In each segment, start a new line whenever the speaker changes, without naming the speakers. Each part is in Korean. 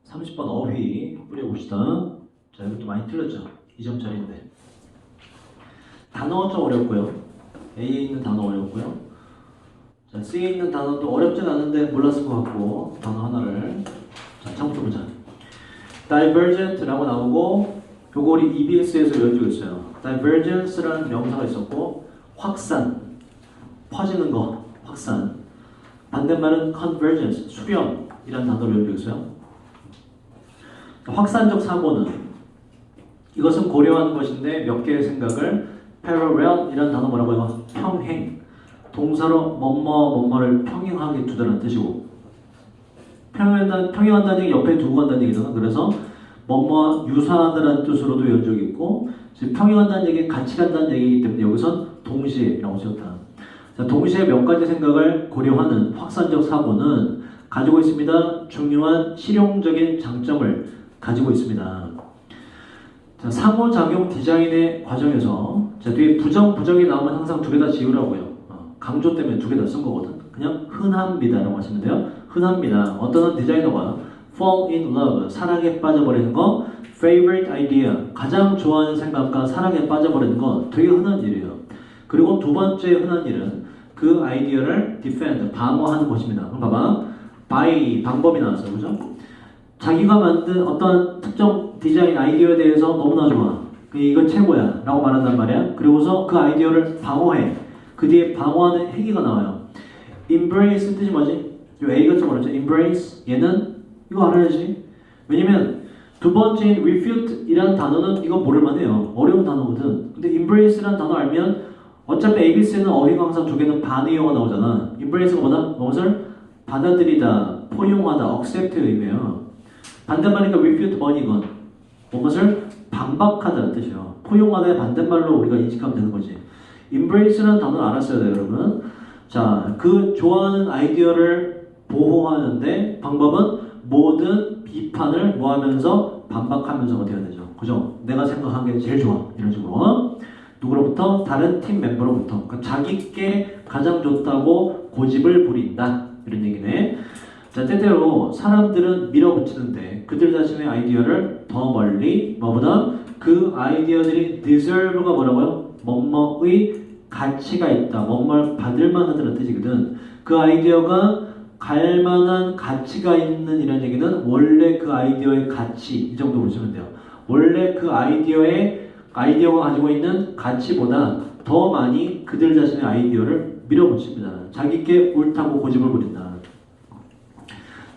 30번 어휘 뿌려봅시다. 자, 이것도 많이 틀렸죠? 2점짜리인데. 단어 좀 어렵고요. A에 있는 단어 어렵고요. 자, C에 있는 단어도 어렵진 않은데 몰랐을 것 같고 단어 하나를 자, 처음부터 보자. divergent라고 나오고 요거 우리 EBS에서 외워주고 있어요. divergence라는 명사가 있었고 확산, 퍼지는 거, 확산. 반대말은 convergence, 수렴이라는 단어를 외워주고 있어요. 확산적 사고는 이것은 고려하는 것인데 몇 개의 생각을 parallel이라는 단어 뭐라고 해요? 평행. 동사로 뭐뭐를 평행하게 두다는 뜻이고 평행한다는 얘기 옆에 두고 간다는 얘기잖아. 그래서 뭐뭐 유사하다는 뜻으로도 외운 적이 있고 즉 평행한다는 얘기 같이 간다는 얘기이기 때문에 여기선 동시에라고 쓰였다. 자, 동시에 몇 가지 생각을 고려하는 확산적 사고는 가지고 있습니다. 중요한 실용적인 장점을 가지고 있습니다. 자, 상호작용 디자인의 과정에서 자, 뒤에 부정이 나오면 항상 두 개 다 지우라고요. 강조 때문에 두 개 다 쓴 거거든. 그냥 흔합니다 라고 하시면 돼요. 흔합니다. 어떤 디자이너가 fall in love, 사랑에 빠져버리는 거, favorite idea, 가장 좋아하는 생각과 사랑에 빠져버리는 거 되게 흔한 일이에요. 그리고 두 번째 흔한 일은 그 아이디어를 defend, 방어하는 것입니다. 그럼 봐봐. by, 방법이 나왔어요. 그죠? 자기가 만든 어떤 특정 디자인 아이디어에 대해서 너무나 좋아. 이거 최고야 라고 말한단 말이야. 그리고서 그 아이디어를 방어해. 그 뒤에 방어하는 행위가 나와요. embrace 뜻이 뭐지? 요 A가 좀 어렵죠? embrace 얘는 이거 알아야지. 왜냐면 두 번째인 refute 이라는 단어는 이거 모를만 해요. 어려운 단어거든. 근데 embrace라는 단어 알면 어차피 ABC는 어휘가 항상 두 개는 반의어가 나오잖아. embrace가 뭐다? 무엇을? 받아들이다, 포용하다, accept의 의미예요. 반대말이니까 refute 뭐니 이건? 무엇을? 반박하다는 뜻이에요. 포용하다의 반대말로 우리가 인식하면 되는 거지. embrace라는 단어를 알았어야 돼요, 여러분. 자, 그 좋아하는 아이디어를 보호하는데 방법은 모든 비판을 뭐 하면서 반박하면서 어떻게 해야 되죠? 그죠? 내가 생각한 게 제일 좋아. 이런 식으로. 누구로부터? 다른 팀 멤버로부터. 그러니까 자기께 가장 좋다고 고집을 부린다. 이런 얘기네. 자, 때때로 사람들은 밀어붙이는데 그들 자신의 아이디어를 더 멀리 뭐보다 그 아이디어들이 deserve가 뭐라고요? 뭐뭐의 가치가 있다. 뭐뭐를 받을 만하다는 뜻이거든. 그 아이디어가 갈 만한 가치가 있는 이런 얘기는 원래 그 아이디어의 가치 이 정도 보시면 돼요. 원래 그 아이디어가 가지고 있는 가치보다 더 많이 그들 자신의 아이디어를 밀어붙입니다. 자기께 옳다고 고집을 부린다.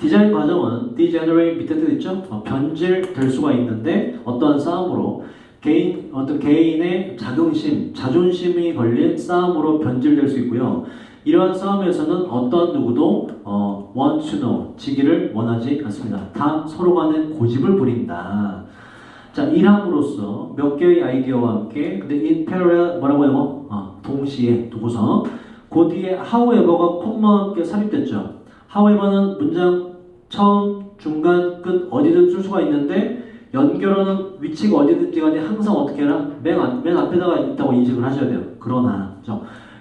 디자인 과정은 degenerate 밑에 뜻 있죠? 변질될 수가 있는데 어떠한 싸움으로 어떤 개인의 자존심이 걸린 싸움으로 변질될 수 있고요. 이러한 싸움에서는 어떤 누구도 want to know, 지기를 원하지 않습니다. 다 서로 간에 고집을 부린다. 자, 일함으로써 몇 개의 아이디어와 함께 근데 in parallel 뭐라고 해요? 동시에 두고서 그 뒤에 however가 콤마와 함께 삽입됐죠. however는 문장 처음, 중간, 끝 어디든 쓸 수가 있는데 연결하는 위치가 어디든지 간에 항상 어떻게 해라? 맨 앞에다가 있다고 인식을 하셔야 돼요. 그러나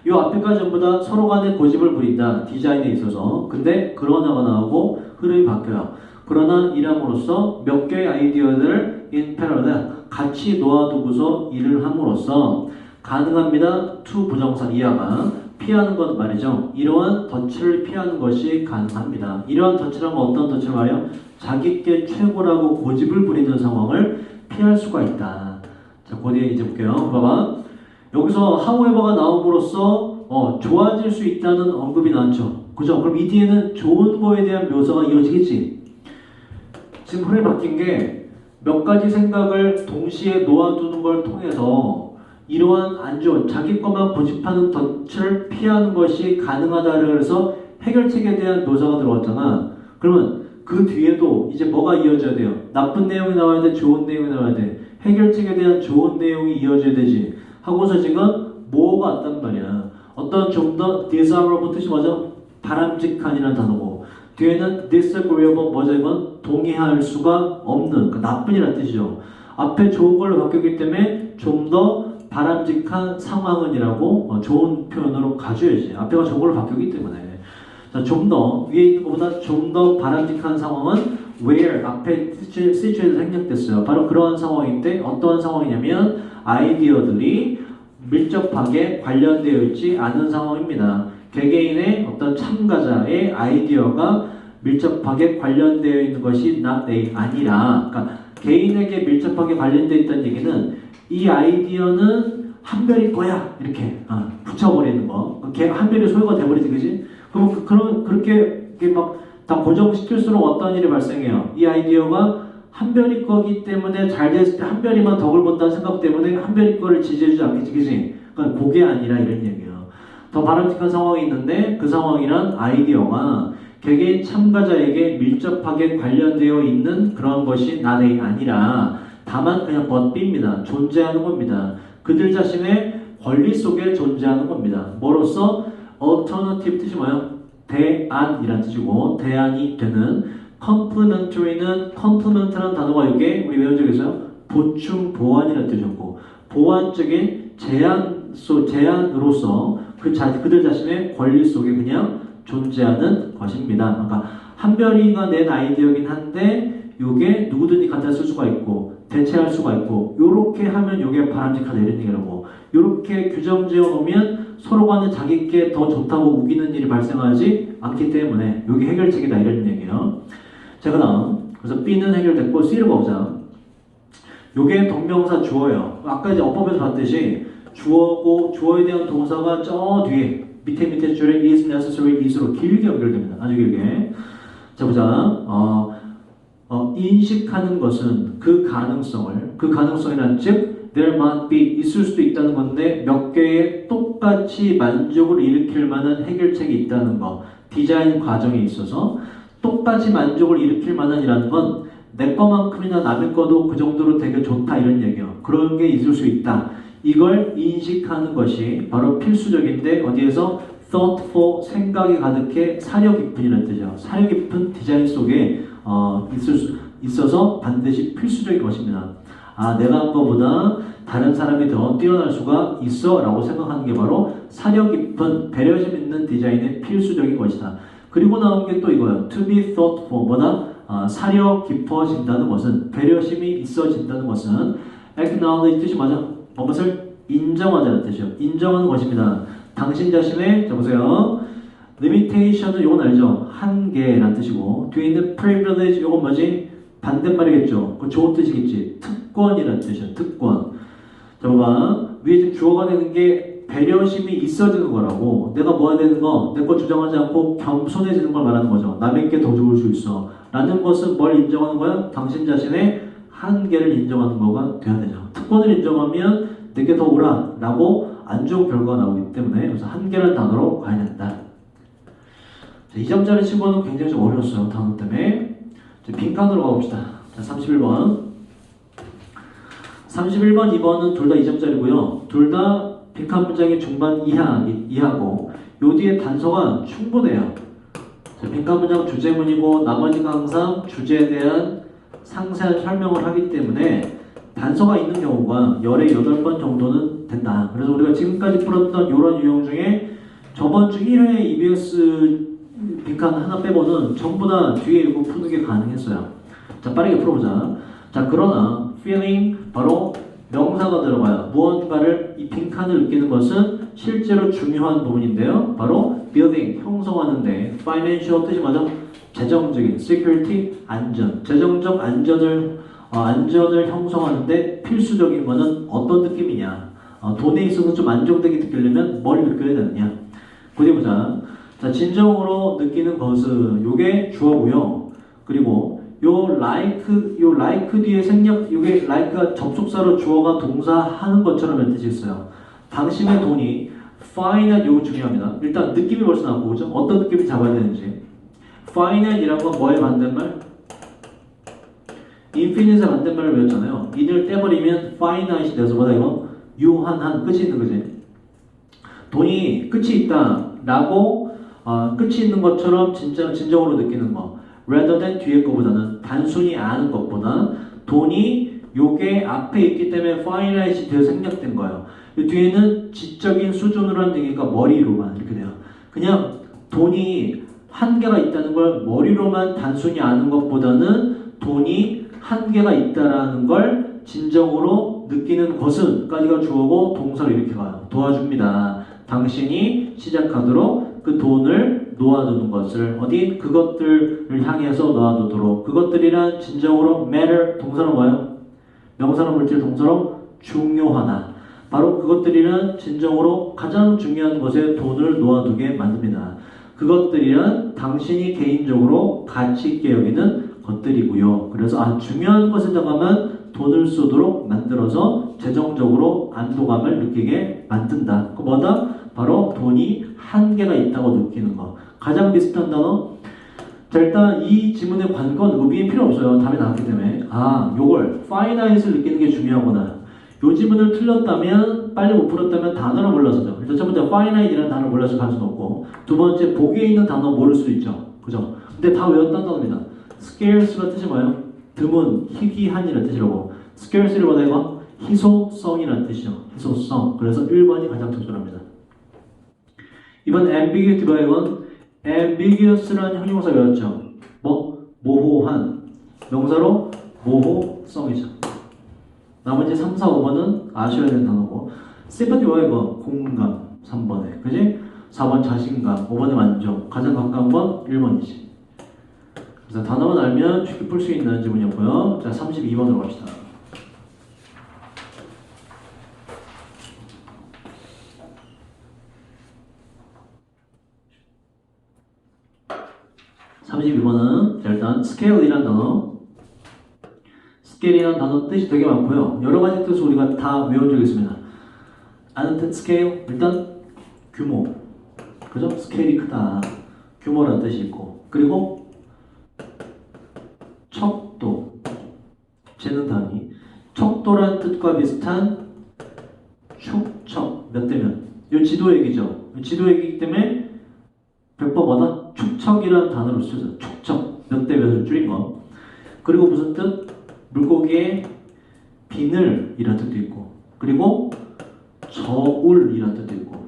이 앞에까지 전부 다 서로 간에 고집을 부린다. 디자인에 있어서. 근데 그러나가 나오고 흐름이 바뀌어요. 그러나 일함으로써 몇 개의 아이디어들을 in parallel 같이 놓아두고서 일을 함으로써 가능합니다. to 부정사 이하가 피하는 것 말이죠. 이러한 덫을 피하는 것이 가능합니다. 이러한 덫이라면 어떤 덫을 말해요? 자기께 최고라고 고집을 부리는 상황을 피할 수가 있다. 자, 그 뒤에 이제 볼게요. 봐봐. 여기서 however가 나옴으로써 좋아질 수 있다는 언급이 나왔죠. 그죠? 그럼 이 뒤에는 좋은 거에 대한 묘사가 이어지겠지. 지금 흐름이 바뀐 게 몇 가지 생각을 동시에 놓아두는 걸 통해서 이러한 안 좋은 자기 것만 고집하는 덫을 피하는 것이 가능하다를 해서 해결책에 대한 묘사가 들어왔잖아. 그러면 그 뒤에도 이제 뭐가 이어져야 돼요? 나쁜 내용이 나와야 돼? 좋은 내용이 나와야 돼? 해결책에 대한 좋은 내용이 이어져야 되지. 하고서 지금 뭐가 왔단 말이야. 어떤 좀 더 desirable 뜻이 뭐죠? 바람직한이라는 단어고 뒤에는 disagreeable 뭐죠? 이건 동의할 수가 없는 나쁜이라는 뜻이죠. 앞에 좋은 걸로 바뀌었기 때문에 좀 더 바람직한 상황은이라고 좋은 표현으로 가져야지. 앞에가 좋은 걸로 바뀌었기 때문에. 자, 좀 더 위에 있는 것보다 좀 더 바람직한 상황은 where 앞에 시츄에이션에서 생략됐어요. 바로 그러한 상황인데 어떠한 상황이냐면 아이디어들이 밀접하게 관련되어 있지 않은 상황입니다. 개개인의 어떤 참가자의 아이디어가 밀접하게 관련되어 있는 것이 not a 아니라, 그러니까 개인에게 밀접하게 관련되어 있다는 얘기는 이 아이디어는 한별이 거야 이렇게 붙여버리는 거. 걔 한별이 소유가 돼버리지, 그지? 그럼 그렇게 막 다 고정시킬수록 어떤 일이 발생해요? 이 아이디어가 한별이 거기 때문에 잘 됐을 때 한별이만 덕을 본다는 생각 때문에 한별이 거를 지지해주지 않겠지, 그지? 그러니까 그게 아니라 이런 얘기예요. 더 바람직한 상황이 있는데 그 상황이란 아이디어가 개개인 참가자에게 밀접하게 관련되어 있는 그런 것이 not a 아니라 다만 그냥 but be입니다. 존재하는 겁니다. 그들 자신의 권리 속에 존재하는 겁니다. 뭐로써 alternative 뜻이 뭐예요? 대안이란 뜻이고 대안이 되는 complementary는 complement라는 단어가 이게 우리 외운 적 있어요? 보충 보완이라는 뜻이었고 보완적인 제안으로서 그들 자신의 권리 속에 그냥 존재하는 것입니다. 그러니까 한별이가 낸 아이디어긴 한데 이게 누구든지 갖다 쓸 수가 있고 대체할 수가 있고 요렇게 하면 이게 바람직하다 이런 얘기라고. 요렇게 규정 지어놓으면 서로 간에 자기께 더 좋다고 우기는 일이 발생하지 않기 때문에 이게 해결책이다 이런 얘기예요. 자, 그다음 그래서 B는 해결됐고 C를 보자. 요게 동명사 주어예요. 아까 이제 어법에서 봤듯이 주어고 주어에 대한 동사가 저 뒤에 밑에 줄에 is necessary is로 길게 연결됩니다. 아주 길게. 자, 보자. 인식하는 것은 그 가능성이란 즉 there might be 있을 수도 있다는 건데 몇 개의 똑같이 만족을 일으킬 만한 해결책이 있다는 거. 디자인 과정에 있어서 똑같이 만족을 일으킬 만한이라는 건 내 거만큼이나 남의 거도 그 정도로 되게 좋다 이런 얘기예요. 그런 게 있을 수 있다. 이걸 인식하는 것이 바로 필수적인데 어디에서 thoughtful 생각이 가득해 사려 깊은이라는 뜻이에요. 사려 깊은 디자인 속에 있어서 반드시 필수적인 것입니다. 내가 한 것보다 다른 사람이 더 뛰어날 수가 있어 라고 생각하는 게 바로 사려 깊은 배려심 있는 디자인의 필수적인 것이다. 그리고 나온 게 또 이거예요. To be thoughtful 뭐다? 사려 깊어진다는 것은 배려심이 있어진다는 것은 acknowledge 뜻이 맞아. 무엇을 인정하자는 뜻이에요. 인정하는 것입니다. 당신 자신의 자 보세요. limitation은 이건 알죠? 한계라는 뜻이고 뒤에 있는 privilege 이건 뭐지? 반대말이겠죠. 그 좋은 뜻이겠지. 특권이라는 뜻이에요. 특권. 자 봐봐. 위에 지금 주어가 되는 게 배려심이 있어지는 거라고. 내가 뭐 해야 되는 거, 내 거 주장하지 않고 겸손해지는 걸 말하는 거죠. 남에게 더 좋을 수 있어. 라는 것은 뭘 인정하는 거야? 당신 자신의 한계를 인정하는 거가 돼야 되죠. 특권을 인정하면 내게 더 오라 라고 안 좋은 결과가 나오기 때문에 그래서 한계라는 단어로 가야 된다. 자, 2점짜리 치고는 굉장히 좀 어려웠어요. 단어 때문에. 자, 빈칸으로 가봅시다. 자, 31번. 31번, 2번은 둘 다 2점짜리고요. 둘 다 빈칸 문장의 중반 이하고 요 뒤에 단서가 충분해요. 자, 빈칸 문장 주제문이고 나머지가 항상 주제에 대한 상세한 설명을 하기 때문에 단서가 있는 경우가 열에 8번 정도는 된다. 그래서 우리가 지금까지 풀었던 이런 유형 중에 저번 주 1회 EBS 빈칸 하나 빼고는 전부 다 뒤에 읽고 푸는 게 가능했어요. 자, 빠르게 풀어보자. 자, 그러나 feeling 바로 명사가 들어가요. 무언가를 이 빈칸을 느끼는 것은 실제로 중요한 부분인데요. 바로 building 형성하는데 financial 뜻이 뭐죠? 재정적인 security 안전, 재정적 안전을 형성하는데 필수적인 것은 어떤 느낌이냐? 돈에 있어서 좀 안정되게 느끼려면 뭘 느껴야 되느냐? 그리 보자. 자, 진정으로 느끼는 것은 요게 주어고요. 그리고 요 like 뒤에 생략, 요게 like가 접속사로 주어가 동사 하는 것처럼 할 뜻이 있어요. 당신의 돈이 finite 요거 중요합니다. 일단 느낌이 벌써 나고 그죠? 어떤 느낌을 잡아야 되는지. finite이라는 건 뭐의 반대말? infinite의 반대말을 외웠잖아요. in을 떼버리면 finite이 돼서 뭐다 이거? 유한한 끝이 있는 거지. 돈이 끝이 있다 라고 끝이 있는 것처럼 진정으로 느끼는 거. rather than 뒤에 거보다는 단순히 아는 것보다 돈이 요게 앞에 있기 때문에 finite이 되어 생략된 거예요. 이 뒤에는 지적인 수준으로 하는 얘기가 머리로만 이렇게 돼요. 그냥 돈이 한계가 있다는 걸 머리로만 단순히 아는 것보다는 돈이 한계가 있다라는 걸 진정으로 느끼는 것은 까지가 주어고 동사를 이렇게 가요. 도와줍니다. 당신이 시작하도록 그 돈을 놓아두는 것을 어디? 그것들을 향해서 놓아두도록. 그것들이란 진정으로 matter 동사로 뭐예요? 명사로 물질 동사로 중요하다. 바로 그것들이란 진정으로 가장 중요한 것에 돈을 놓아두게 만듭니다. 그것들이란 당신이 개인적으로 가치 있게 여기는 것들이고요. 그래서 중요한 것에다가만 돈을 쏘도록 만들어서 재정적으로 안도감을 느끼게 만든다. 그 뭐다? 바로 돈이 한계가 있다고 느끼는 거. 가장 비슷한 단어. 자, 일단 이 지문의 관건 의미는 필요 없어요. 답이 나왔기 때문에. 요걸 finite을 느끼는 게 중요하구나. 요 지문을 틀렸다면, 빨리 못 풀었다면 단어를 몰라서죠. 일단 첫 번째 finite이라는 단어를 몰라서 갈 수는 없고, 두 번째 보기에 있는 단어 모를 수도 있죠. 그죠? 근데 다 외웠다는 단어입니다. scarce가 뜻이 뭐예요? 드문, 희귀한이라는 뜻이라고. scarce를 뭐다 이거? 희소성이라는 뜻이죠. 희소성. 그래서 1번이 가장 적절합니다. 이번 ambiguity 봐 이건 ambiguous라는 형용사 외웠죠. 뭐? 모호한. 명사로 모호성이죠. 나머지 3, 4, 5번은 아셔야 되는 단어고. sympathy 뭐야 이거? 공감. 3번에. 그지? 4번 자신감. 5번에 만족. 가장 가까운 건 1번이지. 그래서 단어만 알면 쉽게 풀 수 있는 지문이었고요. 자, 32번으로 갑시다. 일단 scale이라는 단어. scale이라는 단어 뜻이 되게 많고요. 여러 가지 뜻을 우리가 다 외운 적이 있습니다. 아는 뜻 scale 일단 규모. 그죠? 스케일이 크다. 규모라는 뜻이 있고. 그리고 척도. 재는 단위. 척도라는 뜻과 비슷한 축척. 몇 대면. 이 지도 얘기죠. 지도 얘기이기 때문에 100번 뭐다? 축척이라는 단어를 쓰죠. 축척. 몇 대 몇을 줄인 거. 그리고 무슨 뜻? 물고기의 비늘이라는 뜻도 있고. 그리고 저울이라는 뜻도 있고.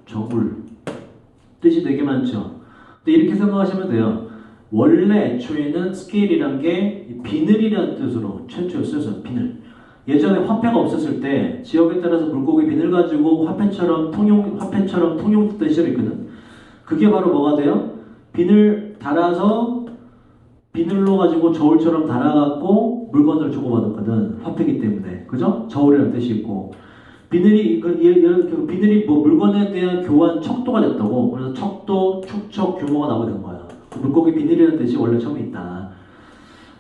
저울. 뜻이 되게 많죠. 근데 이렇게 생각하시면 돼요. 원래 애초에는 스케일이란 게 비늘이라는 뜻으로 최초에 쓰였어요. 비늘. 예전에 화폐가 없었을 때 지역에 따라서 물고기 비늘 가지고 화폐처럼 통용 뜻이 있거든. 그게 바로 뭐가 돼요? 비늘 달아서 비늘로 가지고 저울처럼 달아갖고 물건을 주고받았거든. 화폐기 때문에. 그죠? 저울이라는 뜻이 있고. 비늘이 뭐 물건에 대한 교환 척도가 됐다고. 그래서 척도, 축척, 규모가 나오게 된 거야. 물고기 비늘이라는 뜻이 원래 처음에 있다.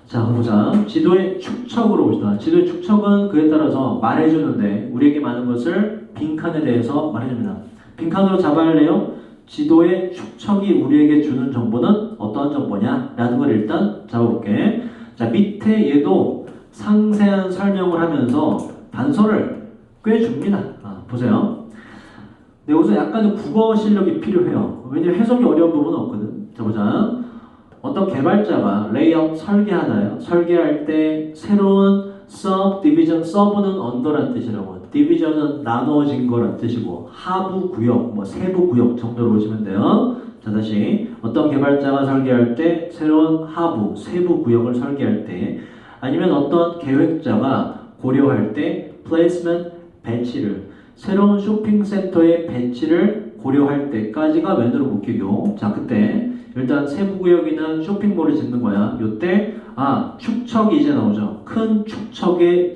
자, 보자. 지도의 축척으로 봅시다. 지도의 축척은 그에 따라서 말해주는데 우리에게 많은 것을 빈칸에 대해서 말해줍니다. 빈칸으로 잡아야 할래요? 지도의 축척이 우리에게 주는 정보는 어떠한 정보냐? 라는 걸 일단 잡아볼게. 자, 밑에 얘도 상세한 설명을 하면서 단서를 꽤 줍니다. 보세요. 네, 우선 약간의 국어 실력이 필요해요. 왜냐면 해석이 어려운 부분은 없거든. 자, 보자. 어떤 개발자가 레이아웃 설계하나요? 설계할 때 새로운 subdivision, sub는 언더란 뜻이라고. 디비전은 나누어진 거란 뜻이고 하부 구역, 뭐 세부 구역 정도로 보시면 돼요. 자, 다시 어떤 개발자가 설계할 때 새로운 하부, 세부 구역을 설계할 때 아니면 어떤 계획자가 고려할 때 placement, 배치를 새로운 쇼핑센터의 배치를 고려할 때까지가 왼으로 묶이고 자, 그때 일단 세부구역이나 쇼핑몰을 짓는 거야. 요때 축척이 이제 나오죠. 큰 축척의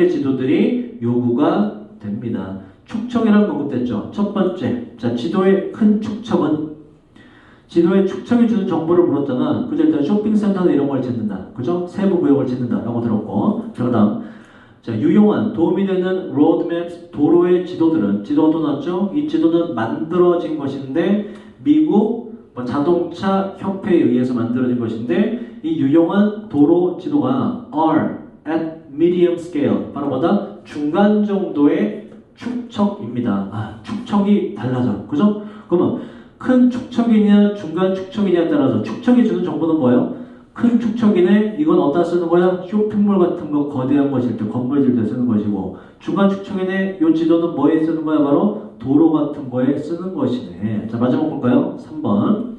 지도들이 요구가 됩니다. 축척이라는 거 언급됐죠. 첫 번째, 자, 지도의 큰 축척은 지도에 축척이 주는 정보를 물었잖아. 그죠? 일단 쇼핑센터나 이런 걸 짓는다. 그죠? 세부구역을 짓는다. 라고 들었고. 자, 그 다음. 자, 유용한, 도움이 되는 로드맵, 도로의 지도들은, 지도도 나왔죠? 이 지도는 만들어진 것인데, 미국 자동차 협회에 의해서 만들어진 것인데, 이 유용한 도로 지도가 are at medium scale. 바로 뭐다? 중간 정도의 축척입니다. 축척이 달라져. 그죠? 그러면 큰 축척이냐, 중간 축척이냐에 따라서 축척이 주는 정보는 뭐예요? 큰 축척이네. 이건 어디다 쓰는 거야? 쇼핑몰 같은 거 거대한 거 질 때, 건물 질 때 쓰는 것이고 중간 축척이네. 이 지도는 뭐에 쓰는 거야? 바로 도로 같은 거에 쓰는 것이네. 자, 마지막 볼까요? 3번.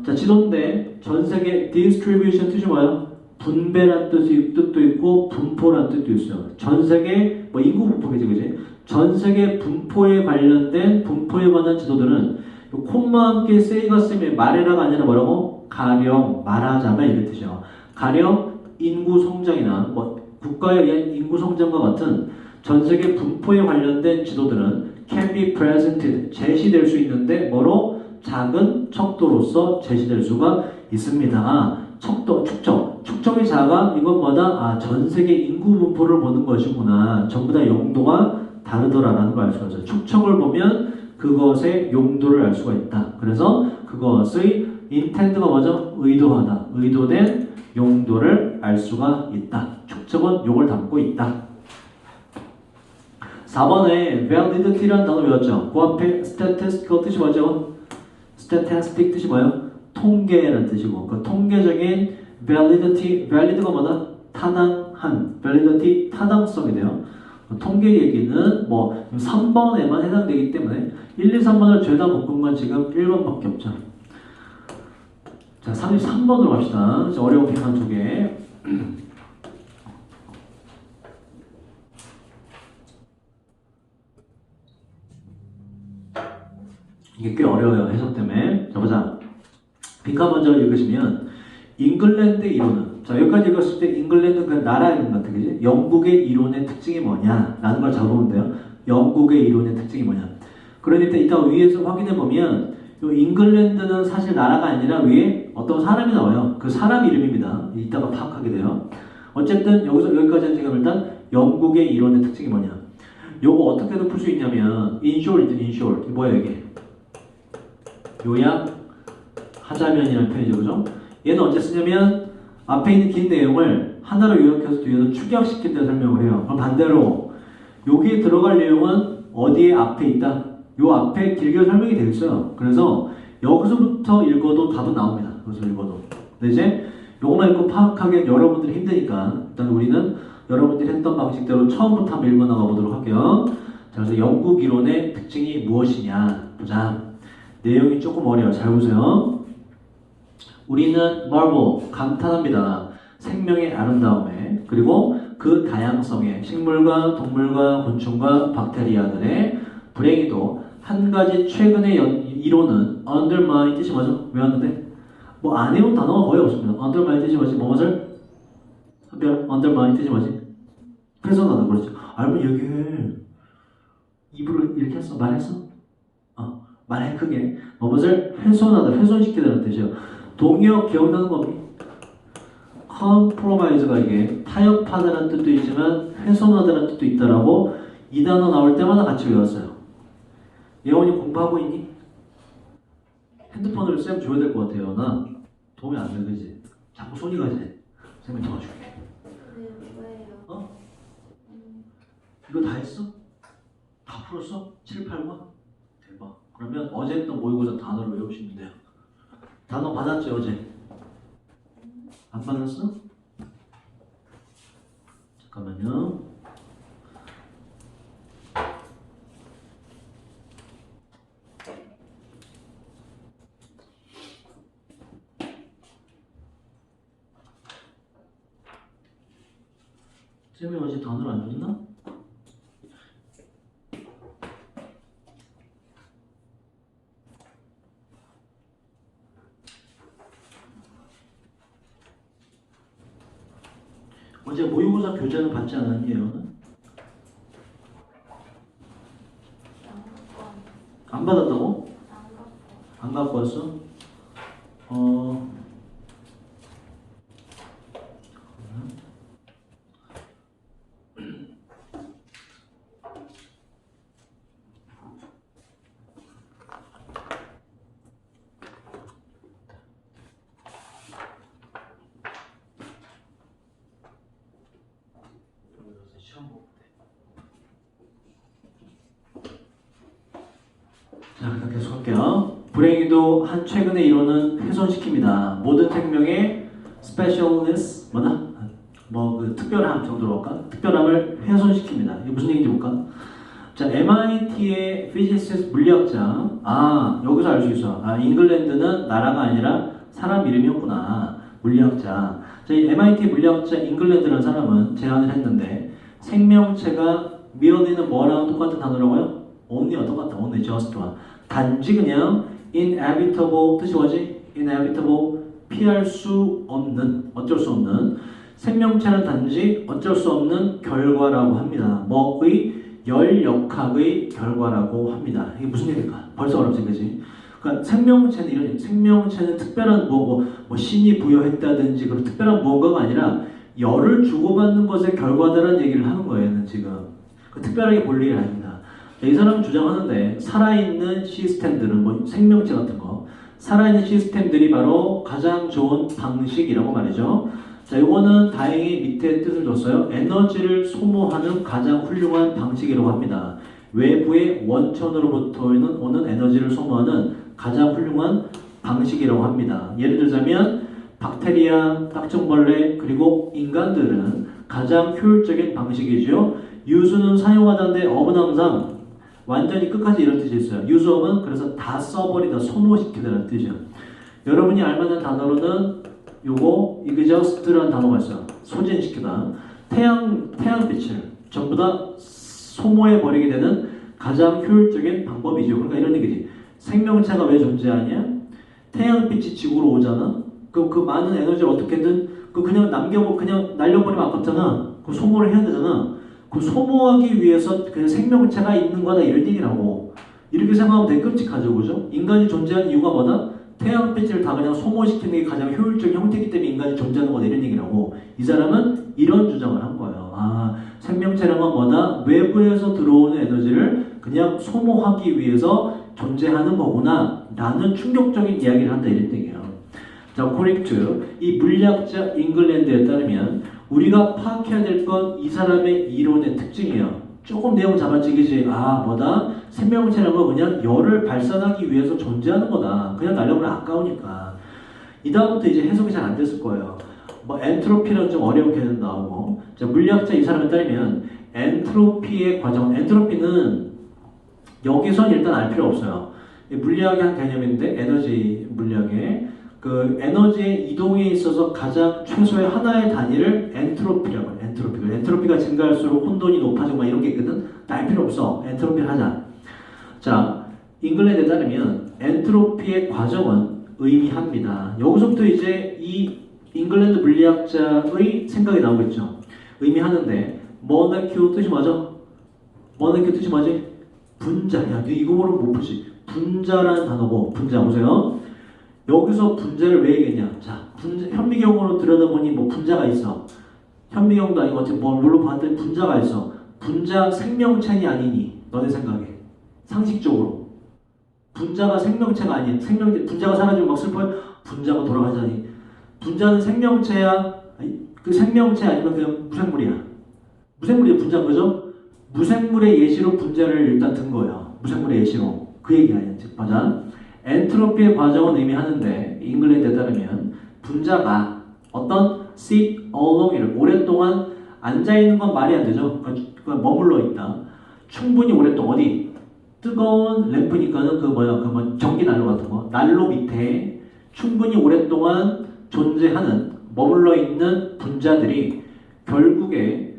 자, 지도인데 전 세계 distribution 뜻이 뭐예요? 분배란 뜻도 있고 분포란 뜻도 있어요. 전 세계 뭐 인구 분포겠지, 그지? 전 세계 분포에 관련된 분포에 관한 지도들은 콤마와 함께 say가 쓰면 말해라가 아니라 뭐라고? 가령 말하자면 이런 뜻이에요. 가령 인구 성장이나 뭐 국가에 의한 인구 성장과 같은 전 세계 분포에 관련된 지도들은 can be presented 제시될 수 있는데 뭐로? 작은 척도로서 제시될 수가 있습니다. 척도, 축적이 작아? 이건 뭐다? 전 세계 인구 분포를 보는 것이구나. 전부 다 용도가 다르더라라는 걸 알 수가 있어요. 축척을 보면 그것의 용도를 알 수가 있다. 그래서 그것의 intend가 뭐죠? 의도하다. 의도된 용도를 알 수가 있다. 축척은 용을 담고 있다. 4번에 validity라는 단어 외웠죠? 그 앞에 statistical 뜻이 뭐죠? statistic 뜻이 뭐예요? 통계라는 뜻이고 그 통계적인 validy가 뭐다? 타당한 validity 타당성이 돼요. 통계 얘기는 뭐 3번에만 해당되기 때문에 1, 2, 3번을 죄다 묶은 건 지금 1번밖에 없죠. 자, 33번으로 갑시다. 어려운 비판 두 개. 이게 꽤 어려워요. 해석 때문에. 자, 보자. 빈칸 먼저 읽으시면 잉글랜드 이론은 자, 여기까지 읽었을 때 잉글랜드 그 나라 이름 같은 거지. 영국의 이론의 특징이 뭐냐? 라는 걸 적어보면 돼요. 영국의 이론의 특징이 뭐냐? 그러니까 이따 위에서 확인해 보면 요 잉글랜드는 사실 나라가 아니라 위에 어떤 사람이 나와요. 그 사람 이름입니다. 이따가 파악하게 돼요. 어쨌든 여기까지는 지금 일단 영국의 이론의 특징이 뭐냐? 요거 어떻게도 풀 수 있냐면 in short 뭐야 이게? 요약하자면이라는 표현이죠, 그죠? 얘는 언제 쓰냐면 앞에 있는 긴 내용을 하나로 요약해서 뒤에서 축약시킨 데 설명을 해요. 그럼 반대로 여기에 들어갈 내용은 어디에 앞에 있다? 요 앞에 길게 설명이 되어 있어요. 그래서 여기서부터 읽어도 답은 나옵니다. 여기서 읽어도. 근데 이제 요거만 읽고 파악하기엔 여러분들이 힘드니까 일단 우리는 여러분들이 했던 방식대로 처음부터 한번 읽어나가 보도록 할게요. 자, 그래서 영국 이론의 특징이 무엇이냐 보자. 내용이 조금 어려워요. 잘 보세요. 우리는 marvel, 감탄합니다. 생명의 아름다움에 그리고 그 다양성에 식물과 동물과 곤충과 박테리아들의 불행히도 한 가지 최근의 이론은 undermine 뜻이 뭐죠? 외웠는데? 뭐 안 해온 단어가 거의 없습니다. undermine 뜻이 뭐지? 뭐뭐를? 한별 undermine 뜻이 뭐지? 훼손하다 그렇죠. 알면 얘기해. 입으로 이렇게 했어? 말했어? 말해 크게. 뭐뭐를 훼손하다, 훼손시키다는 뜻이에요. 동의어 기억나는 겁니다. compromise가 이게 타협하다는 뜻도 있지만 훼손하다는 뜻도 있다라고 이 단어 나올 때마다 같이 외웠어요. 예원이 공부하고 있니? 핸드폰을 쌤 줘야 될 것 같아요. 나 도움이 안 돼, 그지? 자꾸 손이 가지. 쌤이 도와줄게. 이거 다 했어? 다 풀었어? 7, 8번? 대박. 그러면 어제 했던 모의고사 단어를 외우시면 돼요. 단어 받았죠, 어제? 안 받았어? 잠깐만요. 쌤이 어제 단어를 안 줬나? 어제 모의고사 교재는 받지 않았니에요? 안 받았다고? 안 갖고 왔어? 자, 그럼 계속 할게요. 불행히도 한 최근의 이론은 훼손시킵니다. 모든 생명의 specialness 뭐다? 뭐 그 특별함 정도로 할까? 특별함을 훼손시킵니다. 이게 무슨 얘기인지 볼까? 자, MIT의 피지시스트 물리학자. 아, 여기서 알 수 있어. 아, 잉글랜드는 나라가 아니라 사람 이름이었구나. 물리학자. 자, 이 MIT 물리학자 잉글랜드라는 사람은 제안을 했는데 생명체가 merely는 뭐랑 똑같은 단어라고요? only와 똑같다. only, just와. 단지 그냥 inevitable 뜻이 뭐지? inevitable 피할 수 없는, 어쩔 수 없는 생명체는 단지 어쩔 수 없는 결과라고 합니다. 뭐의 열역학의 결과라고 합니다. 이게 무슨 얘기일까? 벌써 어렵지, 그지? 그러니까 생명체는 이런 생명체는 특별한 뭐 신이 부여했다든지 그런 특별한 무언가가 아니라 열을 주고받는 것의 결과다라는 얘기를 하는 거예요, 지금. 특별하게 볼 일이 아닙니다. 이 사람은 주장하는데 살아있는 시스템들은 뭐 생명체 같은 거 살아있는 시스템들이 바로 가장 좋은 방식이라고 말이죠. 자, 이거는 다행히 밑에 뜻을 줬어요. 에너지를 소모하는 가장 훌륭한 방식이라고 합니다. 외부의 원천으로부터 오는 에너지를 소모하는 가장 훌륭한 방식이라고 합니다. 예를 들자면 박테리아, 딱정벌레, 그리고 인간들은 가장 효율적인 방식이죠. 유수는 사용하다는데 업은 항상 완전히 끝까지 이런 뜻이 있어요. 유수업은 그래서 다 써버리다, 소모시키다라는 뜻이에요. 여러분이 알만한 단어로는 요거 exhaust라는 단어가 있어요. 소진시키다. 태양빛을 전부 다 소모해버리게 되는 가장 효율적인 방법이죠. 그러니까 이런 얘기지. 생명체가 왜 존재하냐? 태양빛이 지구로 오잖아. 그 많은 에너지를 어떻게든 그냥 그냥 날려버리면 아깝잖아. 그 소모를 해야 되잖아. 그 소모하기 위해서 그냥 생명체가 있는 거다 이런 얘기라고. 이렇게 생각하면 되게 끔찍하죠, 그죠? 인간이 존재하는 이유가 뭐다? 태양빛을 다 그냥 소모시키는 게 가장 효율적인 형태이기 때문에 인간이 존재하는 거다 이런 얘기라고. 이 사람은 이런 주장을 한 거예요. 아, 생명체란 건 뭐다? 외부에서 들어오는 에너지를 그냥 소모하기 위해서 존재하는 거구나 라는 충격적인 이야기를 한다 이런 얘기예요. 자, according to 이 물리학자 잉글랜드에 따르면 우리가 파악해야 될 건 이 사람의 이론의 특징이에요. 조금 내용 잡아치기지. 아, 뭐다? 생명체라는 거 그냥 열을 발산하기 위해서 존재하는 거다. 그냥 날려버리면 아까우니까. 이 다음부터 이제 해석이 잘 안 됐을 거예요. 뭐 엔트로피라는 좀 어려운 개념 나오고. 자, 물리학자 이 사람에 따르면 엔트로피의 과정. 엔트로피는 여기선 일단 알 필요 없어요. 물리학의 한 개념인데 에너지 물리학의 그 에너지의 이동에 있어서 가장 최소의 하나의 단위를 엔트로피라고 해요. 엔트로피가 증가할수록 혼돈이 높아지고 막 이런 게 있거든. 알 필요 없어. 엔트로피를 하자. 자, 잉글랜드에 따르면 엔트로피의 과정은 의미합니다. 여기서부터 이제 이 잉글랜드 물리학자의 생각이 나오겠죠. 의미하는데 모너큐 뜻이 뭐죠? 모너큐 뜻이 뭐지? 분자. 야, 이거 모르면 못 풀지. 분자라는 단어고. 분자 보세요. 여기서 분자를 왜 얘기했냐? 자, 현미경으로 들여다보니 뭐 분자가 있어. 현미경도 아니고 어떻게 뭘로 봤더니 분자가 있어. 분자 생명체니 아니니? 너네 생각에. 상식적으로. 분자가 생명체가 아닌 분자가 사라지면 막 슬퍼요. 분자가 돌아가자니. 분자는 생명체야. 그 생명체 아니면 그냥 무생물이야. 무생물이 분자인 거죠? 무생물의 예시로 분자를 일단 든 거예요. 무생물의 예시로. 그 얘기 아니야. 즉, 보자. 엔트로피의 과정은 의미하는데 잉글랜드에 따르면 분자가 어떤 sit along을 오랫동안 앉아있는 건 말이 안 되죠. 그러니까 머물러 있다. 충분히 오랫동안 어디? 뜨거운 램프니까는 그 전기 난로 같은 거 난로 밑에 충분히 오랫동안 존재하는 머물러 있는 분자들이 결국에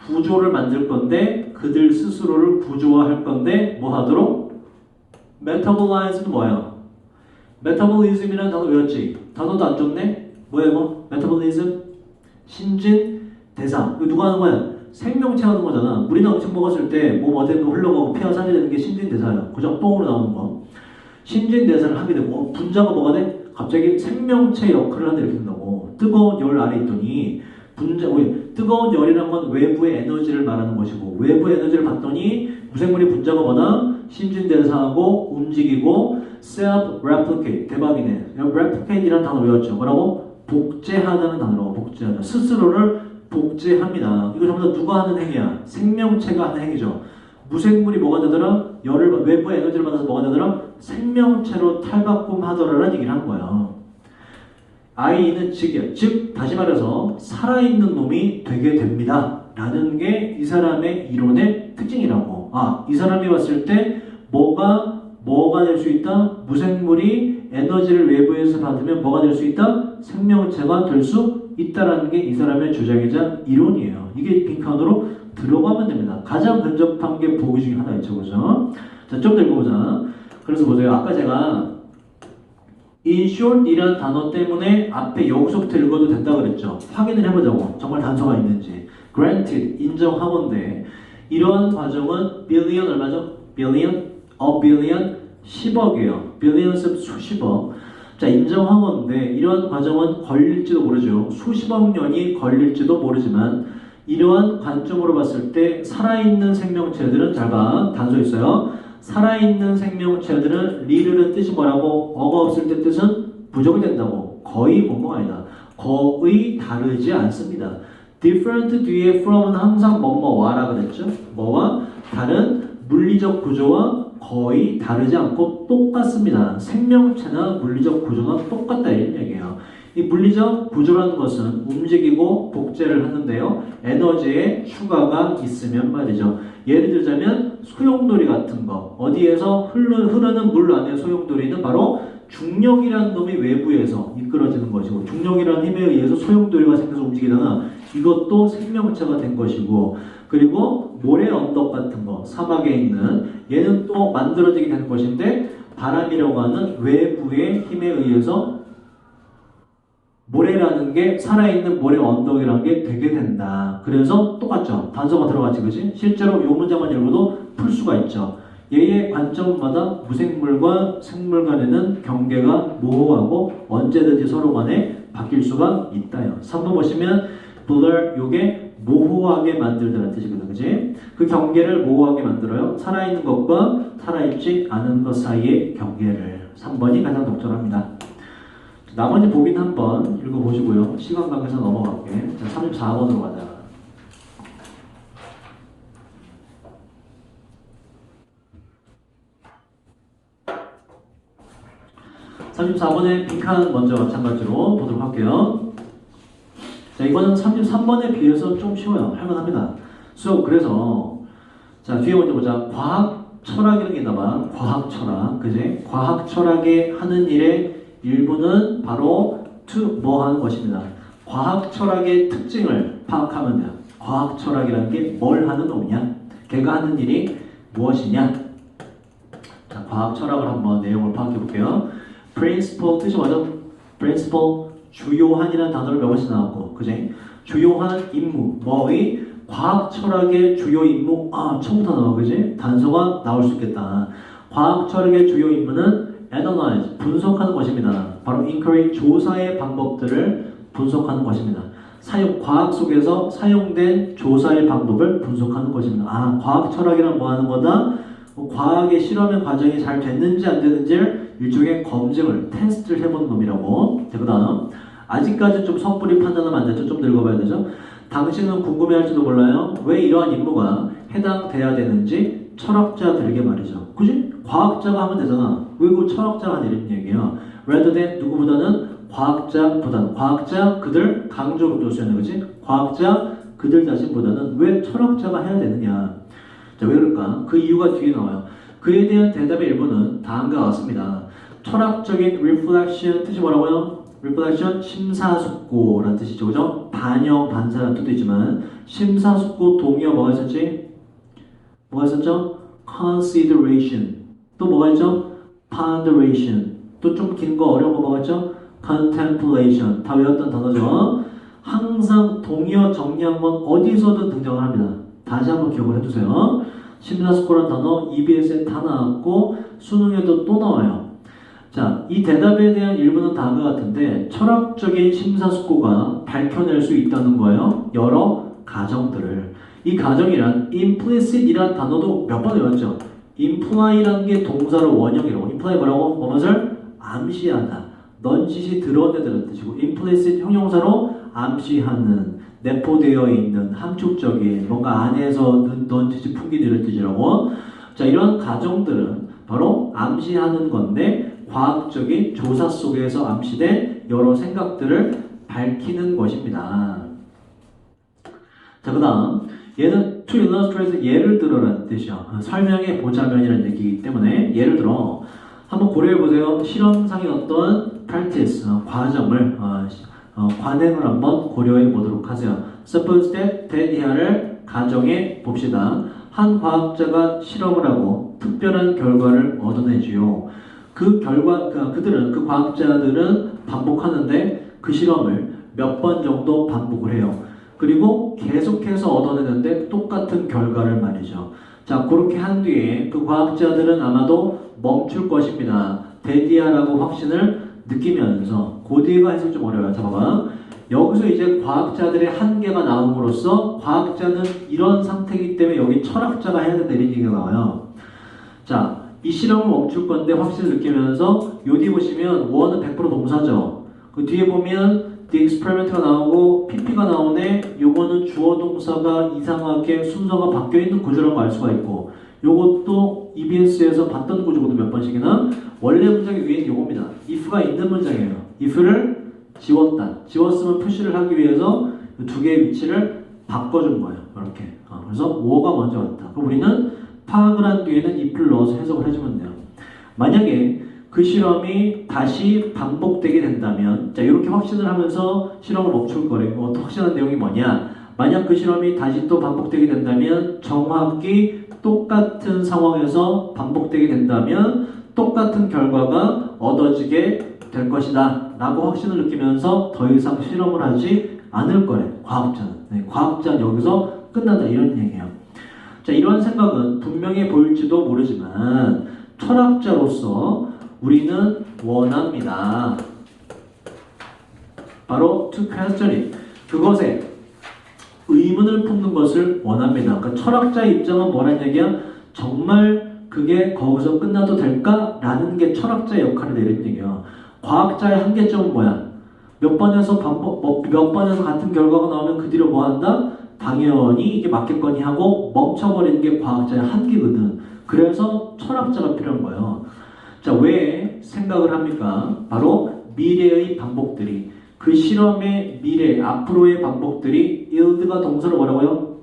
구조를 만들 건데 그들 스스로를 구조화할 건데 뭐 하도록? 메타볼라이즈는 뭐야? 메타볼리즘이라는 단어 외웠지? 단어도 안 좋네? 뭐야? 메타볼리즘? 신진, 대사. 이거 누가 하는 거야? 생명체가 하는 거잖아. 우리는 음식 먹었을 때 몸 어디에 흘러가고 피가 살이 되는 게 신진대사야. 그죠? 똥으로 나오는 거. 신진대사를 하게 되고 분자가 뭐가 돼? 갑자기 생명체 역할을 한다 이렇게 된다고. 뜨거운 열 아래 있더니 뜨거운 열이란 건 외부의 에너지를 말하는 것이고 외부의 에너지를 받더니 무생물이 분자가 뭐다? 신진대사하고 움직이고 self-replicate. 대박이네. replicate이라는 단어 외웠죠. 뭐라고? 복제하다는 단어라고. 복제하다. 스스로를 복제합니다. 이거 전부 다 누가 하는 행위야? 생명체가 하는 행위죠. 무생물이 뭐가 되더라? 외부의 에너지를 받아서 뭐가 되더라? 생명체로 탈바꿈하더라라는 얘기를 하는 거예요. I는 즉이야. 즉 다시 말해서 살아있는 놈이 되게 됩니다. 라는 게 이 사람의 이론의 특징이라고. 거예요. 아, 이 사람이 봤을 때 뭐가 될 수 있다? 무생물이 에너지를 외부에서 받으면 뭐가 될 수 있다? 생명체가 될 수 있다라는 게 이 사람의 주장이자 이론이에요. 이게 빈칸으로 들어가면 됩니다. 가장 근접한 게 보기 중에 하나 있죠. 그죠? 자, 좀 더 읽어보자. 그래서 보세요. 아까 제가 in short이라는 단어 때문에 앞에 여기서부터 읽어도 된다 그랬죠. 확인을 해보자고. 정말 단서가 있는지. granted, 인정하건대. 이러한 과정은 billion 얼마죠? billion? a billion? 10억이에요. billions 수십억. 자, 인정하건대 이러한 과정은 걸릴지도 모르죠. 수십억 년이 걸릴지도 모르지만 이러한 관점으로 봤을 때 살아있는 생명체들은 잘 봐. 단서 있어요. 살아있는 생명체들은 리르는 뜻이 뭐라고? 어가 없을 때 뜻은 부족이 된다고. 거의 뭐뭐가 아니다. 거의 다르지 않습니다. different 뒤에 from은 항상 뭐뭐와라 그랬죠. 뭐와 다른 물리적 구조와 거의 다르지 않고 똑같습니다. 생명체나 물리적 구조나 똑같다 이런 얘기예요. 이 물리적 구조라는 것은 움직이고 복제를 하는데요. 에너지에 추가가 있으면 말이죠. 예를 들자면 소용돌이 같은 거. 어디에서 흐르는 물 안에 소용돌이는 바로 중력이라는 놈이 외부에서 이끌어지는 것이고 중력이라는 힘에 의해서 소용돌이가 생겨서 움직이다가 이것도 생명체가 된 것이고 그리고 모래 언덕 같은 거 사막에 있는 얘는 또 만들어지게 되는 것인데 바람이라고 하는 외부의 힘에 의해서 모래라는 게 살아있는 모래 언덕이라는 게 되게 된다. 그래서 똑같죠. 단서가 들어갔지, 그지? 실제로 이 문장만 읽어도 풀 수가 있죠. 얘의 관점마다 무생물과 생물 간에는 경계가 모호하고 언제든지 서로 간에 바뀔 수가 있다요. 3번 보시면 blur, 요게 모호하게 만들다는 뜻이거든, 그지? 그 경계를 모호하게 만들어요. 살아있는 것과 살아있지 않은 것 사이의 경계를. 3번이 가장 적절합니다. 나머지 보긴 한번 읽어보시고요. 시간 관계에서 넘어갈게. 자, 34번으로 가자. (34번의) 빈칸 먼저 마찬가지로 보도록 할게요. 자, 이거는 33번에 비해서 좀 쉬워요. 할만합니다. 그래서 자, 뒤에 먼저 보자. 과학 철학이라는 게 있나봐. 과학 철학, 그지? 과학 철학이 하는 일의 일부는 바로 뭐 하는 것입니다. 과학 철학의 특징을 파악하면 돼요. 과학 철학이라는 게 뭘 하는 놈이냐? 걔가 하는 일이 무엇이냐? 자, 과학 철학을 한번 내용을 파악해 볼게요. principle 뜻이 뭐죠? principle 주요한이라는 단어를 몇 번씩 나왔고, 그지? 주요한 임무, 뭐의 과학 철학의 주요 임무, 처음부터 나와, 그지? 단서가 나올 수 있겠다. 과학 철학의 주요 임무는 analyze, 분석하는 것입니다. 바로 inquiry, 조사의 방법들을 분석하는 것입니다. 과학 속에서 사용된 조사의 방법을 분석하는 것입니다. 과학 철학이란 뭐 하는 거다? 과학의 실험의 과정이 잘 됐는지 안 됐는지를 일종의 검증을, 테스트를 해보는 놈이라고. 그 다음, 아직까지 좀 섣불리 판단하면 안 되죠. 좀 더 읽어봐야 되죠. 당신은 궁금해할지도 몰라요. 왜 이러한 임무가 해당돼야 되는지 철학자들에게 말이죠. 그지? 과학자가 하면 되잖아. 왜 그 철학자가 하는 이런 얘기야? rather than 누구보다는 과학자보다는 과학자 그들 강조로 또 쓰는 거지. 과학자 그들 자신보다는 왜 철학자가 해야 되느냐? 자, 왜 그럴까? 그 이유가 뒤에 나와요. 그에 대한 대답의 일부는 다음과 같습니다. 철학적인 reflection 뜻이 뭐라고요? reflection 심사숙고라는 뜻이죠, 그죠? 반영, 반사라는 뜻도 있지만 심사숙고 동의어 뭐가 있었지? 뭐가 있었죠? consideration. 또 뭐가 있죠? ponderation. 또 좀 긴 거 어려운 거 뭐가 있죠? contemplation. 다 외웠던 단어죠. 항상 동의어 정리한 건 어디서든 등장을 합니다. 다시 한번 기억을 해두세요. 심사숙고라는 단어 EBS에 다 나왔고 수능에도 또 나와요. 자, 이 대답에 대한 일부는 다음과 같은데 철학적인 심사숙고가 밝혀낼 수 있다는 거예요. 여러 가정들을. 이 가정이란 implicit이라는 단어도 몇 번 외웠죠. imply라는 게 동사로 원형이라고. imply 뭐라고? 무엇을 암시하다. 넌짓이 드러내다는 뜻이고 implicit 형용사로 암시하는, 내포되어 있는, 함축적인, 뭔가 안에서 넌짓이 풍기는 이런 뜻이라고. 자, 이런 가정들은 바로 암시하는 건데 과학적인 조사 속에서 암시된 여러 생각들을 밝히는 것입니다. 자, 그 다음 얘는 to illustrate 예를 들어라는 뜻이야. 설명해 보자면이라는 얘기이기 때문에 예를 들어 한번 고려해 보세요. 실험상의 어떤 practice 과정을 관행을 한번 고려해 보도록 하세요. Suppose that 대디아를 가정해 봅시다. 한 과학자가 실험을 하고 특별한 결과를 얻어내지요. 그 과학자들은 반복하는데 그 실험을 몇 번 정도 반복을 해요. 그리고 계속해서 얻어내는데 똑같은 결과를 말이죠. 자, 그렇게 한 뒤에 그 과학자들은 아마도 멈출 것입니다. 데디아라고 확신을 느끼면서 그 뒤가 해석 좀 어려워요. 자, 봐봐. 여기서 이제 과학자들의 한계가 나옴으로써 과학자는 이런 상태이기 때문에 여기 철학자가 해야 된다 이런 얘기가 나와요. 자, 이 실험을 멈출 건데 확신을 느끼면서 요 뒤에 보시면 원은 100% 동사죠. 그 뒤에 보면 the experiment가 나오고 pp가 나오네. 요거는 주어 동사가 이상하게 순서가 바뀌어 있는 구조라고 알 수가 있고 요것도 EBS에서 봤던 구조거든 몇 번씩이나. 원래 문장의 위에는 요겁니다. if가 있는 문장이에요. if를 지웠다. 지웠으면 표시를 하기 위해서 두 개의 위치를 바꿔준 거예요. 이렇게. 그래서 뭐가 먼저 왔다. 그럼 우리는 파악을 한 뒤에는 if를 넣어서 해석을 해주면 돼요. 만약에 그 실험이 다시 반복되게 된다면, 자, 이렇게 확신을 하면서 실험을 멈출 거래요. 또 확신한 내용이 뭐냐? 만약 그 실험이 다시 또 반복되게 된다면, 정확히 똑같은 상황에서 반복되게 된다면, 똑같은 결과가 얻어지게 될 것이다. 라고 확신을 느끼면서 더 이상 실험을 하지 않을 거래. 과학자는. 네, 과학자는 여기서 끝난다. 이런 얘기예요. 자, 이런 생각은 분명해 보일지도 모르지만, 철학자로서 우리는 원합니다. 바로 to question it. 그것에 의문을 품는 것을 원합니다. 그러니까 철학자의 입장은 뭐라는 얘기야? 정말 그게 거기서 끝나도 될까? 라는 게 철학자의 역할을 이런 얘기야. 과학자의 한계점은 뭐야? 몇 번에서 같은 결과가 나오면 그 뒤로 뭐 한다? 당연히 이게 맞겠거니 하고 멈춰버리는 게 과학자의 한계거든. 그래서 철학자가 필요한 거예요. 자, 왜 생각을 합니까? 바로 미래의 반복들이, 그 실험의 미래, 앞으로의 반복들이 yield가 동사로 뭐라고요?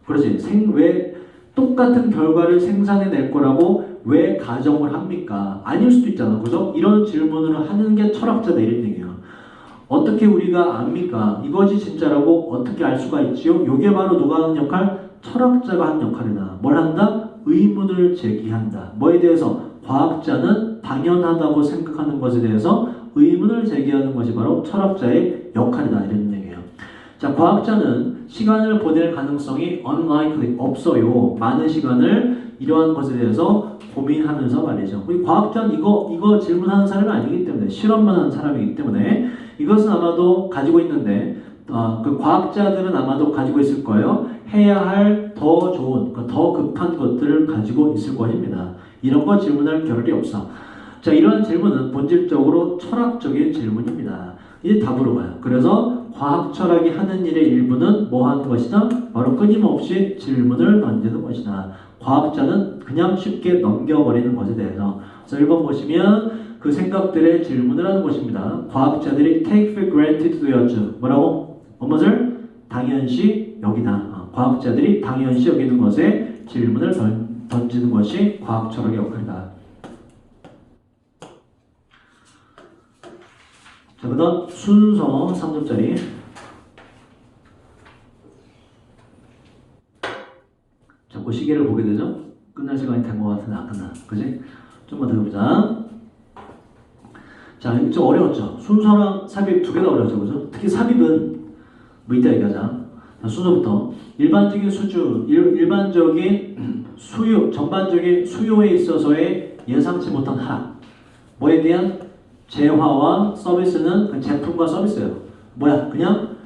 그렇지. 왜 똑같은 결과를 생산해낼 거라고 왜 가정을 합니까? 아닐 수도 있잖아. 그죠? 이런 질문을 하는 게 철학자다 이런 얘기예요. 어떻게 우리가 압니까? 이것이 진짜라고 어떻게 알 수가 있지요? 이게 바로 누가 하는 역할? 철학자가 하는 역할이다. 뭘 한다? 의문을 제기한다. 뭐에 대해서? 과학자는 당연하다고 생각하는 것에 대해서 의문을 제기하는 것이 바로 철학자의 역할이다. 이런 얘기예요. 자, 과학자는 시간을 보낼 가능성이 unlikely, 없어요. 많은 시간을 이러한 것에 대해서 고민하면서 말이죠. 우리 과학자는 이거 질문하는 사람이 아니기 때문에, 실험만 하는 사람이기 때문에 이것은 아마도 가지고 있는데, 그 과학자들은 아마도 가지고 있을 거예요. 해야 할 더 좋은, 더 급한 것들을 가지고 있을 것입니다. 이런 거 질문할 겨를이 없어. 자, 이런 질문은 본질적으로 철학적인 질문입니다. 이제 답으로 가요. 그래서 과학 철학이 하는 일의 일부는 뭐 하는 것이다? 바로 끊임없이 질문을 던지는 것이다. 과학자는 그냥 쉽게 넘겨버리는 것에 대해서. 그래서 1번 보시면 그 생각들의 질문을 하는 것입니다. 과학자들이 take for granted 되었죠. 뭐라고? 무엇을? 당연시 여기다. 과학자들이 당연시 여기는 것에 질문을 던지는 것이 과학 철학의 역할이다. 자, 그 다음 순서 3점짜리. 자, 그 시계를 보게 되죠? 끝날 시간이 된 것 같은데 안 끝나. 그지? 좀만 더 해보자. 자, 이거 좀 어려웠죠? 순서랑 삽입 두 개 다 어려웠죠? 그죠? 특히 삽입은 뭐 이따 얘기하자. 자, 순서부터. 일반적인 수주, 일반적인 수요, 전반적인 수요에 있어서의 예상치 못한 하락. 뭐에 대한? 재화와 서비스는 그 제품과 서비스예요. 뭐야? 그냥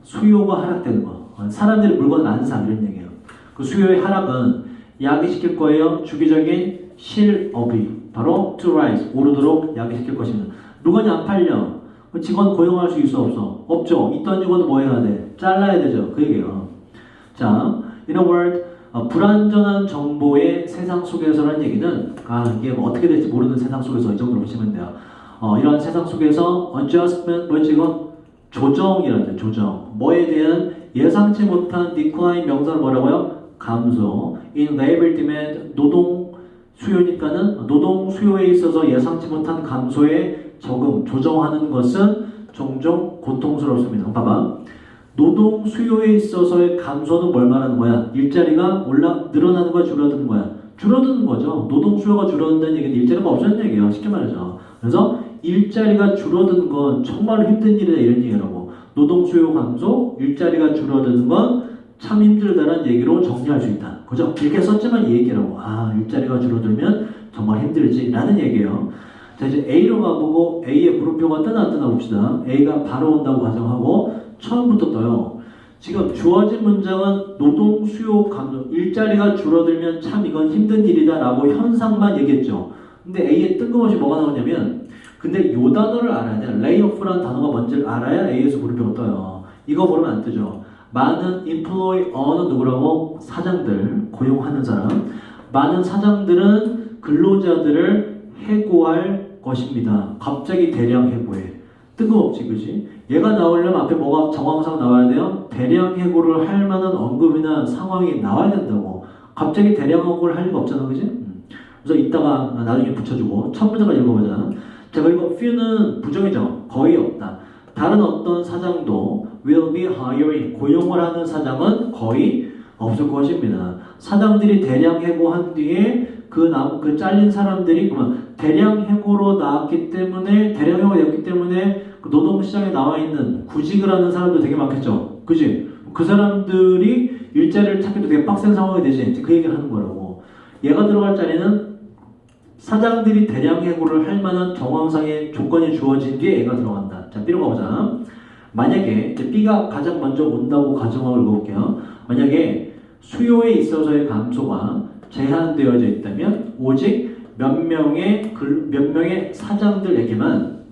수요가 하락되는 거. 사람들이 물건을 안 사. 이런 얘기예요. 그 수요의 하락은 야기시킬 거예요. 주기적인 실업이 바로 to rise, 오르도록 야기시킬 것입니다. 물건이 안 팔려. 직원 고용할 수 있어 없어? 없죠. 있던 직원은 뭐 해야 돼? 잘라야 되죠. 그 얘기예요. 자, in a word, 불완전한 정보의 세상 속에서라는 얘기는 이게 어떻게 될지 모르는 세상 속에서 이 정도로 보시면 돼요. 이런 세상 속에서 adjustment, 뭐였지 이거? 조정이란데, 조정. 뭐에 대한 예상치 못한 decline 명사로 뭐라고요? 감소. in labor demand 노동 수요니까는 노동 수요에 있어서 예상치 못한 감소에 조정하는 것은 종종 고통스럽습니다. 봐봐. 노동 수요에 있어서의 감소는 뭘 말하는 거야? 일자리가 늘어나는 거야, 줄어드는 거야? 줄어드는 거죠. 노동 수요가 줄어든다는 얘기는 일자리가 없어지는 얘기예요. 쉽게 말하죠. 그래서 일자리가 줄어드는 건 정말 힘든 일이다 이런 얘기라고. 노동 수요 감소, 일자리가 줄어드는 건 참 힘들다는 얘기로 정리할 수 있다. 그죠? 이렇게 썼지만 이 얘기라고. 아, 일자리가 줄어들면 정말 힘들지 라는 얘기예요. 자, 이제 A로 가보고 A의 물음표가 뜨나 안 뜨나 봅시다. A가 바로 온다고 가정하고 처음부터 떠요. 지금 주어진 문장은 노동 수요 감소, 일자리가 줄어들면 참 이건 힘든 일이다 라고 현상만 얘기했죠. 근데 A에 뜬금없이 뭐가 나오냐면 근데 요 단어를 알아야 돼. 레이오프라는 단어가 뭔지를 알아야 A에서 물음표가 떠요. 이거 모르면 안 뜨죠. 많은 employer는 누구라고? 사장들, 고용하는 사람. 많은 사장들은 근로자들을 해고할 것입니다. 갑자기 대량 해고해. 뜬금없지, 그지? 얘가 나오려면 앞에 뭐가 정황상 나와야 돼요? 대량 해고를 할 만한 언급이나 상황이 나와야 된다고. 갑자기 대량 해고를 할 리가 없잖아, 그지? 그래서 이따가 나중에 붙여주고 첫 문제까지 읽어보자. 자, 그리고 few는 부정이죠. 거의 없다. 다른 어떤 사장도 will be hiring, 고용을 하는 사장은 거의 없을 것입니다. 사장들이 대량 해고한 뒤에 그 잘린 사람들이 그러면 대량 해고로 나왔기 때문에 대량 해고였기 때문에 그 노동시장에 나와 있는 구직을 하는 사람도 되게 많겠죠. 그지? 그 사람들이 일자리를 찾기도 되게 빡센 상황이 되지. 그 얘기를 하는 거라고. 얘가 들어갈 자리는 사장들이 대량 해고를 할 만한 정황상의 조건이 주어진 뒤에 A가 들어간다. 자, B로 가보자. 만약에 이제 B가 가장 먼저 온다고 가정하고 읽어볼게요. 만약에 수요에 있어서의 감소가 제한되어져 있다면 오직 몇 명의 사장들에게만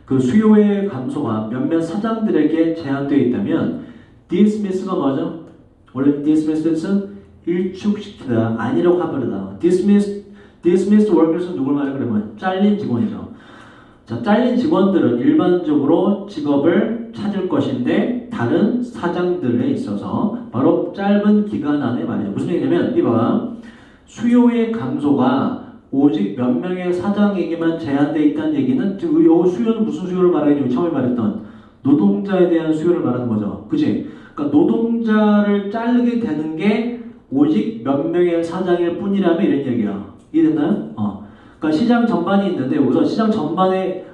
그 수요의 감소가 몇몇 사장들에게 제한되어 있다면 dismiss가 뭐죠? 원래 dismiss는 일축시키다, 아니라고 하버리다. dismissed workers는 누굴 말해 그러면 잘린 직원이죠. 자, 잘린 직원들은 일반적으로 직업을 찾을 것인데 다른 사장들에 있어서 바로 짧은 기간 안에 말이죠. 무슨 얘기냐면 이봐, 수요의 감소가 오직 몇 명의 사장에게만 제한되어 있다는 얘기는 이 수요는 무슨 수요를 말하겠냐면 처음에 말했던 노동자에 대한 수요를 말하는 거죠. 그치? 그러니까 노동자를 자르게 되는 게 오직 몇 명의 사장일 뿐이라면 이런 얘기야. 이해됐나요? 그러니까 시장 전반이 있는데 우선 시장 전반에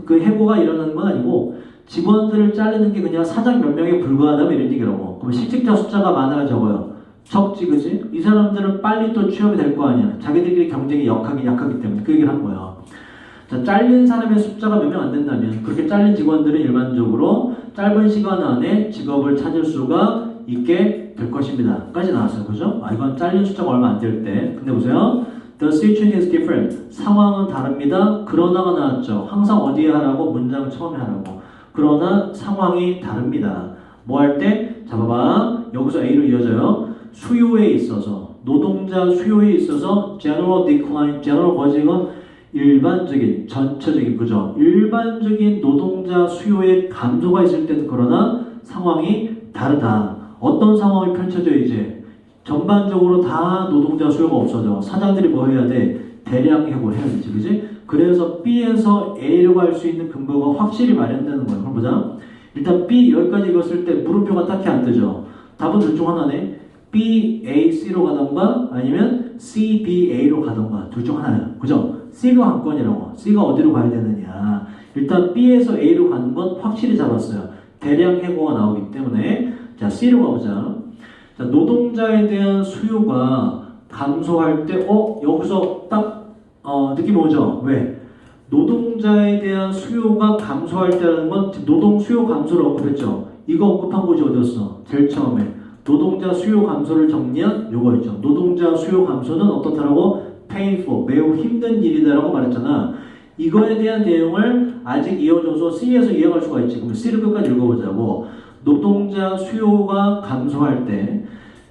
그 해고가 일어나는 건 아니고 직원들을 자르는 게 그냥 사장 몇 명에 불과하다면 이런 얘기라고. 그럼 실직자 숫자가 많아요, 적어요? 적지, 그지? 이 사람들은 빨리 또 취업이 될 거 아니야. 자기들끼리 경쟁이 약하기 때문에 그 얘기를 한 거예요. 자, 잘린 사람의 숫자가 몇 명 안 된다면 그렇게 잘린 직원들은 일반적으로 짧은 시간 안에 직업을 찾을 수가 있게 될 것입니다. 까지 나왔어요. 그죠? 이건 잘린 숫자가 얼마 안 될 때. 근데 보세요. The situation is different. 상황은 다릅니다. 그러나가 나왔죠. 항상 어디에 하라고? 문장 처음에 하라고. 그러나 상황이 다릅니다. 뭐 할 때? 자, 봐봐. 여기서 A로 이어져요. 수요에 있어서, 노동자 수요에 있어서 general decline, general 버지가 일반적인, 전체적인, 그죠? 일반적인 노동자 수요의 감소가 있을 때는 그러나 상황이 다르다. 어떤 상황이 펼쳐져 이제? 전반적으로 다 노동자 수요가 없어져. 사장들이 뭐 해야 돼? 대량 해고를 해야 되지, 그지? 그래서 B에서 A로 갈 수 있는 근거가 확실히 마련되는 거예요. 그럼 보자. 일단 B 여기까지 읽었을 때 물음표가 딱히 안 뜨죠. 답은 둘 중 하나네. B, A, C로 가던가 아니면 C, B, A로 가던가 둘 중 하나예요. 그죠? C가 한 건이라고. C가 어디로 가야 되느냐. 일단 B에서 A로 가는 건 확실히 잡았어요. 대량 해고가 나오기 때문에. 자, C로 가보자. 자, 노동자에 대한 수요가 감소할 때, 여기서 딱, 느낌 오죠? 왜? 노동자에 대한 수요가 감소할 때라는 건 노동 수요 감소를 언급했죠? 이거 언급한 곳이 어디였어? 제일 처음에. 노동자 수요 감소를 정리한 요거였죠. 노동자 수요 감소는 어떻다라고? painful, 매우 힘든 일이다라고 말했잖아. 이거에 대한 내용을 아직 이어져서 C에서 이해할 수가 있지. 그럼 C를 끝까지 읽어보자고. 노동자 수요가 감소할 때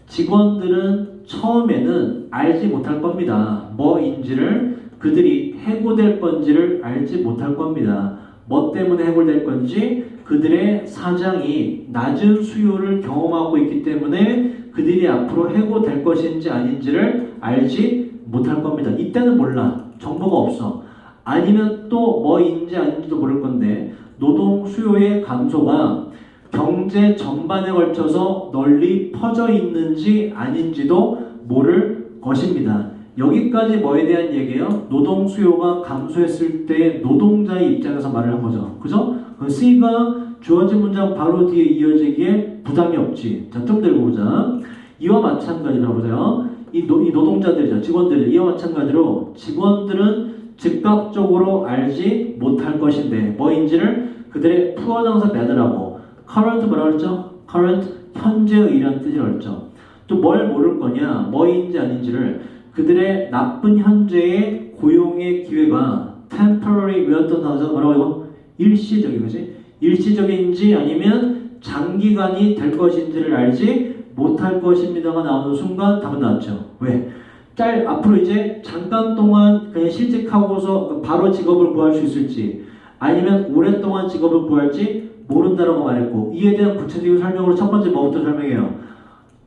직원들은 처음에는 알지 못할 겁니다. 뭐인지를 그들이 해고될 건지를 알지 못할 겁니다. 뭐 때문에 해고될 건지 그들의 사장이 낮은 수요를 경험하고 있기 때문에 그들이 앞으로 해고될 것인지 아닌지를 알지 못할 겁니다. 이때는 몰라. 정보가 없어. 아니면 또 뭐인지 아닌지도 모를 건데 노동 수요의 감소가 경제 전반에 걸쳐서 널리 퍼져 있는지 아닌지도 모를 것입니다. 여기까지 뭐에 대한 얘기예요? 노동 수요가 감소했을 때 노동자의 입장에서 말을 한 거죠. 그죠? C가 주어진 문장 바로 뒤에 이어지기에 부담이 없지. 자, 좀 더 읽어보자. 이와 마찬가지로 보세요. 이 노동자들이죠. 직원들. 이와 마찬가지로 직원들은 즉각적으로 알지 못할 것인데 뭐인지를 그들의 푸어당사 매드라고 current 뭐라고 했죠? current 현재의 이란 뜻이라고 했죠. 또 뭘 모를 거냐? 뭐인지 아닌지를 그들의 나쁜 현재의 고용의 기회가 temporary 외웠던 단어가 뭐라고 이거? 일시적인 거지? 일시적인지 아니면 장기간이 될 것인지를 알지 못할 것입니다가 나오는 순간 답은 나왔죠. 왜? 앞으로 이제 잠깐 동안 그냥 실직하고서 바로 직업을 구할 수 있을지 아니면 오랫동안 직업을 구할지 모른다라고 말했고 이에 대한 구체적인 설명으로 첫 번째 뭐부터 설명해요.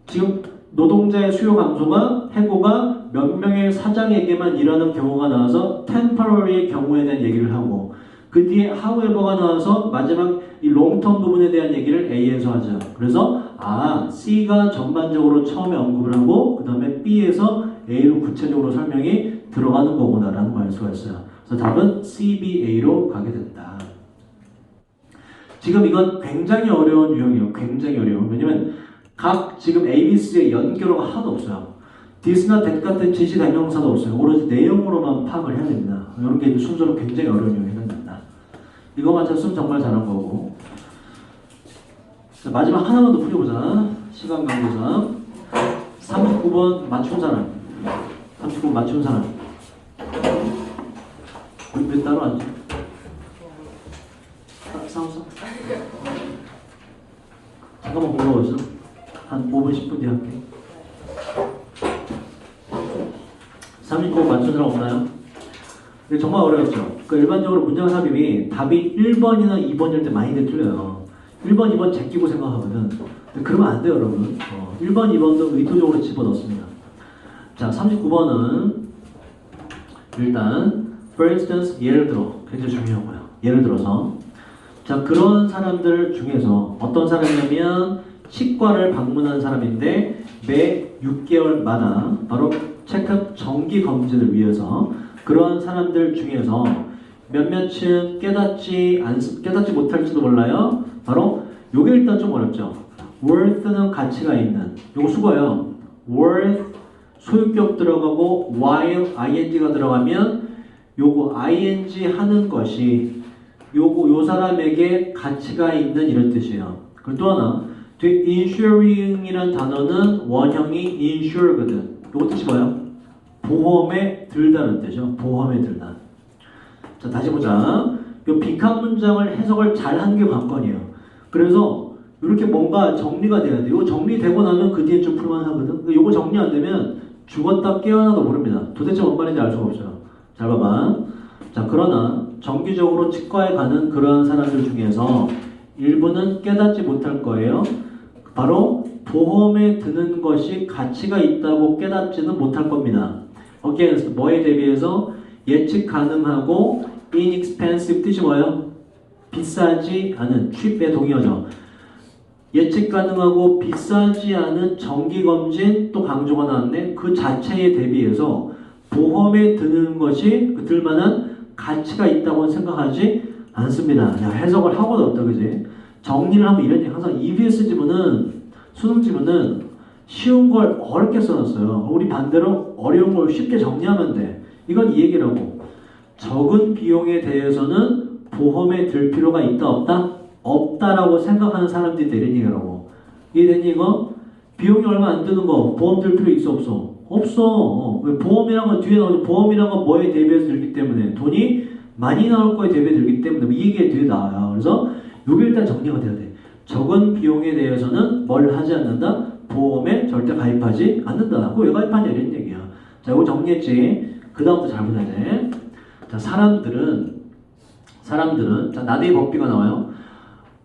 지금 노동자의 수요 감소가 해고가 몇 명의 사장에게만 일하는 경우가 나와서 temporary의 경우에 대한 얘기를 하고 그 뒤에 however가 나와서 마지막 이 롱텀 부분에 대한 얘기를 A에서 하죠. 그래서 C가 전반적으로 처음에 언급을 하고 그 다음에 B에서 A로 구체적으로 설명이 들어가는 거구나라는 걸 알 수가 있어요. 그래서 답은 CBA로 가게 된다. 지금 이건 굉장히 어려운 유형이에요. 굉장히 어려워. 왜냐면 각 지금 A, B, C의 연결어가 하나도 없어요. this나 that 같은 지시 대명사도 없어요. 오로지 내용으로만 파악을 해야 됩니다. 이런 게 순서로 굉장히 어려운 유형이 됩니다. 이거 맞췄으면 정말 잘한 거고. 자, 마지막 하나만 더 풀어보자. 시간 관계상 39번 맞춘 사람. 39번 맞춘 사람. 왜 따로 앉아? 싸우자. 잠깐만 불러보자. 한 5분 10분 뒤에 할게. 39번 맞춘 사람 없나요? 이게 정말 어려웠죠. 그 일반적으로 문장 삽입이 답이 1번이나 2번일 때 많이들 틀려요. 1번, 2번 제끼고 생각하거든. 근데 그러면 안 돼요, 여러분. 1번, 2번도 의도적으로 집어넣습니다. 자, 39번은 일단 for instance, 예를 들어 굉장히 중요하고요. 예를 들어서 자, 그런 사람들 중에서 어떤 사람이냐면 치과를 방문한 사람인데 매 6개월마다 바로 체크업 정기 검진을 위해서 그런 사람들 중에서 몇몇은 깨닫지 못할지도 몰라요. 바로 요게 일단 좀 어렵죠. worth는 가치가 있는 요거 수거예요. worth 소유격 들어가고 while ing가 들어가면 요거 ing 하는 것이 요 사람에게 가치가 있는 이런 뜻이에요. 그리고 또 하나 insuring이란 단어는 원형이 insure거든. 요거 뜻이 뭐예요? 보험에 들다는 뜻이죠. 보험에 들다. 자, 다시 보자. 요 빈칸 문장을 해석을 잘 하는 게 관건이에요. 그래서 이렇게 뭔가 정리가 돼야 돼. 요 정리되고 나면 그 뒤에 좀 풀만하거든. 요거 정리 안 되면 죽었다 깨어나도 모릅니다. 도대체 뭔 말인지 알 수가 없어요. 잘 봐봐. 자, 그러나 정기적으로 치과에 가는 그러한 사람들 중에서 일부는 깨닫지 못할 거예요. 바로 보험에 드는 것이 가치가 있다고 깨닫지는 못할 겁니다. against 뭐에 대비해서 예측 가능하고 inexpensive 뜻이 뭐예요? 비싸지 않은 cheap의 동의어죠. 예측 가능하고 비싸지 않은 정기검진 또 강조가 나왔네. 그 자체에 대비해서 보험에 드는 것이 들만한 가치가 있다고 생각하지 않습니다. 야, 해석을 하고도 없다, 그지? 정리를 하면 이런 얘기 항상 EBS 지문은 수능 지문은 쉬운 걸 어렵게 써놨어요. 우리 반대로 어려운 걸 쉽게 정리하면 돼. 이건 이 얘기라고. 적은 비용에 대해서는 보험에 들 필요가 있다 없다? 없다라고 생각하는 사람들이 되는 얘기라고. 이해되니 이거? 비용이 얼마 안 드는 거 보험 들 필요 있어 없어? 없어. 왜 보험이란 건 뒤에 나오죠. 보험이란 건 뭐에 대비해서 들기 때문에 돈이 많이 나올 거에 대비해 들기 때문에 이 얘기가 뒤에 나와요. 그래서 이게 일단 정리가 돼야 돼. 적은 비용에 대해서는 뭘 하지 않는다? 보험에 절대 가입하지 않는다. 그거 왜 가입하냐 이런 얘기야. 자, 이거 정리했지? 그 다음부터 잘 보자 돼. 자, 사람들은 사람들은 자, 나대의 법비가 나와요.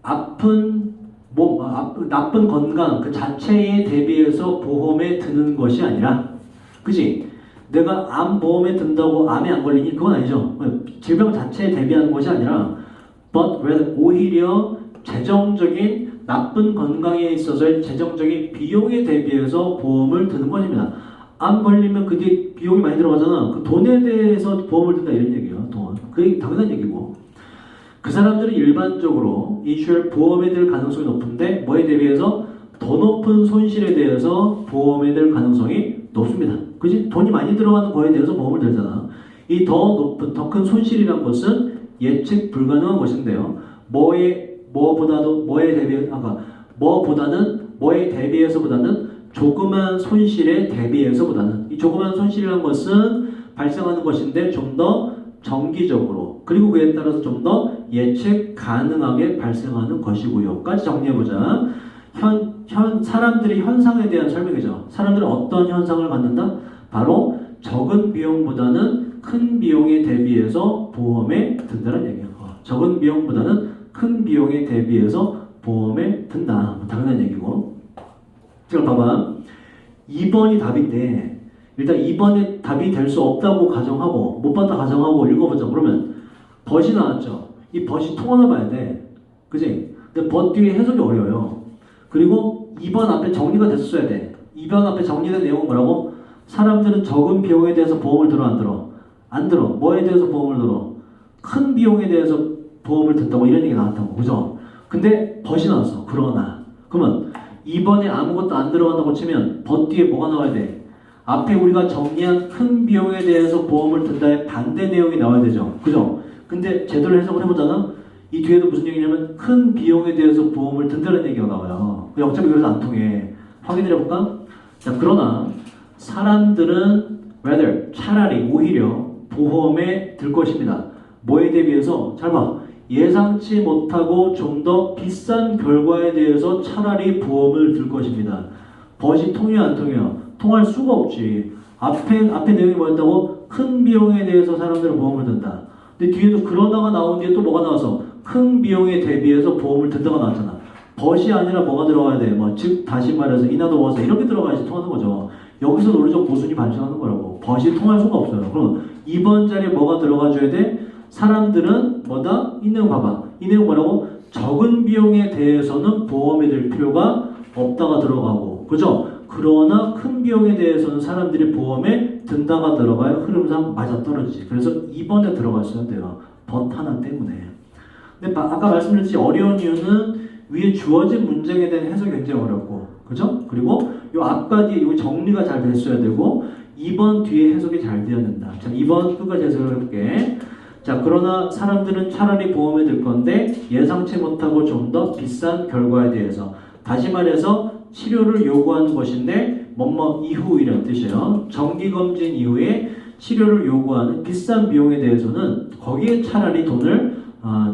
나쁜 건강 그 자체에 대비해서 보험에 드는 것이 아니라, 그지? 내가 암 보험에 든다고 암에 안 걸리니 그건 아니죠. 질병 자체에 대비하는 것이 아니라, but rather 오히려 재정적인 나쁜 건강에 있어서의 재정적인 비용에 대비해서 보험을 드는 것입니다. 암 걸리면 그게 비용이 많이 들어가잖아. 그 돈에 대해서 보험을 든다 이런 얘기예요. 돈. 그게 당연한 얘기고. 그 사람들은 일반적으로 인슈얼 보험에 들 가능성이 높은데 뭐에 대비해서 더 높은 손실에 대해서 보험에 들 가능성이 높습니다. 그지? 돈이 많이 들어가는 거에 대해서 보험을 들잖아. 이 더 높은 더 큰 손실이란 것은 예측 불가능한 것인데요. 뭐에 대비해서보다는 조그만 손실에 대비해서보다는 이 조그만 손실이라는 것은 발생하는 것인데 좀 더 정기적으로 그리고 그에 따라서 좀 더 예측 가능하게 발생하는 것이고요. 까지 정리해보자. 사람들이 현상에 대한 설명이죠. 사람들은 어떤 현상을 갖는다? 바로 적은 비용보다는 큰 비용에 대비해서 보험에 든다는 얘기예요. 적은 비용보다는 큰 비용에 대비해서 보험에 든다. 당연한 얘기고. 지금 봐봐. 2번이 답인데 일단 2번에 답이 될 수 없다고 가정하고 못 봤다 가정하고 읽어보자. 그러면 벗이 나왔죠. 이 벗이 통하나 봐야 돼. 그지? 근데 벗 뒤에 해석이 어려워요. 그리고 2번 앞에 정리가 됐어야 돼. 2번 앞에 정리된 내용은 뭐라고? 사람들은 적은 비용에 대해서 보험을 들어 안 들어? 안 들어. 뭐에 대해서 보험을 들어? 큰 비용에 대해서 보험을 든다고 이런 얘기 나왔다고. 그죠? 근데 벗이 나왔어. 그러나 그러면 2번에 아무것도 안 들어간다고 치면 벗 뒤에 뭐가 나와야 돼? 앞에 우리가 정리한 큰 비용에 대해서 보험을 든다의 반대 내용이 나와야 되죠. 그죠? 근데 제대로 해석을 해보잖아. 이 뒤에도 무슨 얘기냐면 큰 비용에 대해서 보험을 든다는 얘기가 나와요. 어차피 그래서 안 통해. 확인해 볼까? 자, 그러나 사람들은 rather 차라리 오히려 보험에 들 것입니다. 뭐에 대비해서? 잘 봐. 예상치 못하고 좀 더 비싼 결과에 대해서 차라리 보험을 들 것입니다. 벗이 통해요, 안 통해요? 통할 수가 없지. 앞에 내용이 뭐였다고? 큰 비용에 대해서 사람들은 보험을 든다. 근데 뒤에도 그러다가 나온 뒤에 또 뭐가 나와서 큰 비용에 대비해서 보험을 든다가 나왔잖아. 벗이 아니라 뭐가 들어가야 돼? 즉 다시 말해서 인하도 워서 이렇게 들어가야지 통하는 거죠. 여기서 논리적 모순이 발생하는 거라고. 벗이 통할 수가 없어요. 그럼 2번 자리에 뭐가 들어가줘야 돼? 사람들은 뭐다? 이 내용 봐봐. 이 내용 뭐라고? 적은 비용에 대해서는 보험에 들 필요가 없다가 들어가고, 그죠? 그러나 큰 비용에 대해서는 사람들이 보험에 든다가 들어가요. 흐름상 맞아떨어지지. 그래서 2번에 들어갔어야 돼요. 벗 하나 때문에. 근데 아까 말씀드렸듯이 어려운 이유는 위에 주어진 문장에 대한 해석이 굉장히 어렵고, 그죠? 그리고 요 앞과 뒤에 요 정리가 잘 됐어야 되고 2번 뒤에 해석이 잘 되어야 된다. 자, 2번 끝까지 해석을 해볼게. 자, 그러나 사람들은 차라리 보험에 들 건데 예상치 못하고 좀 더 비싼 결과에 대해서, 다시 말해서 치료를 요구하는 것인데 뭐뭐 이후 이런 뜻이에요. 정기검진 이후에 치료를 요구하는 비싼 비용에 대해서는 거기에 차라리 돈을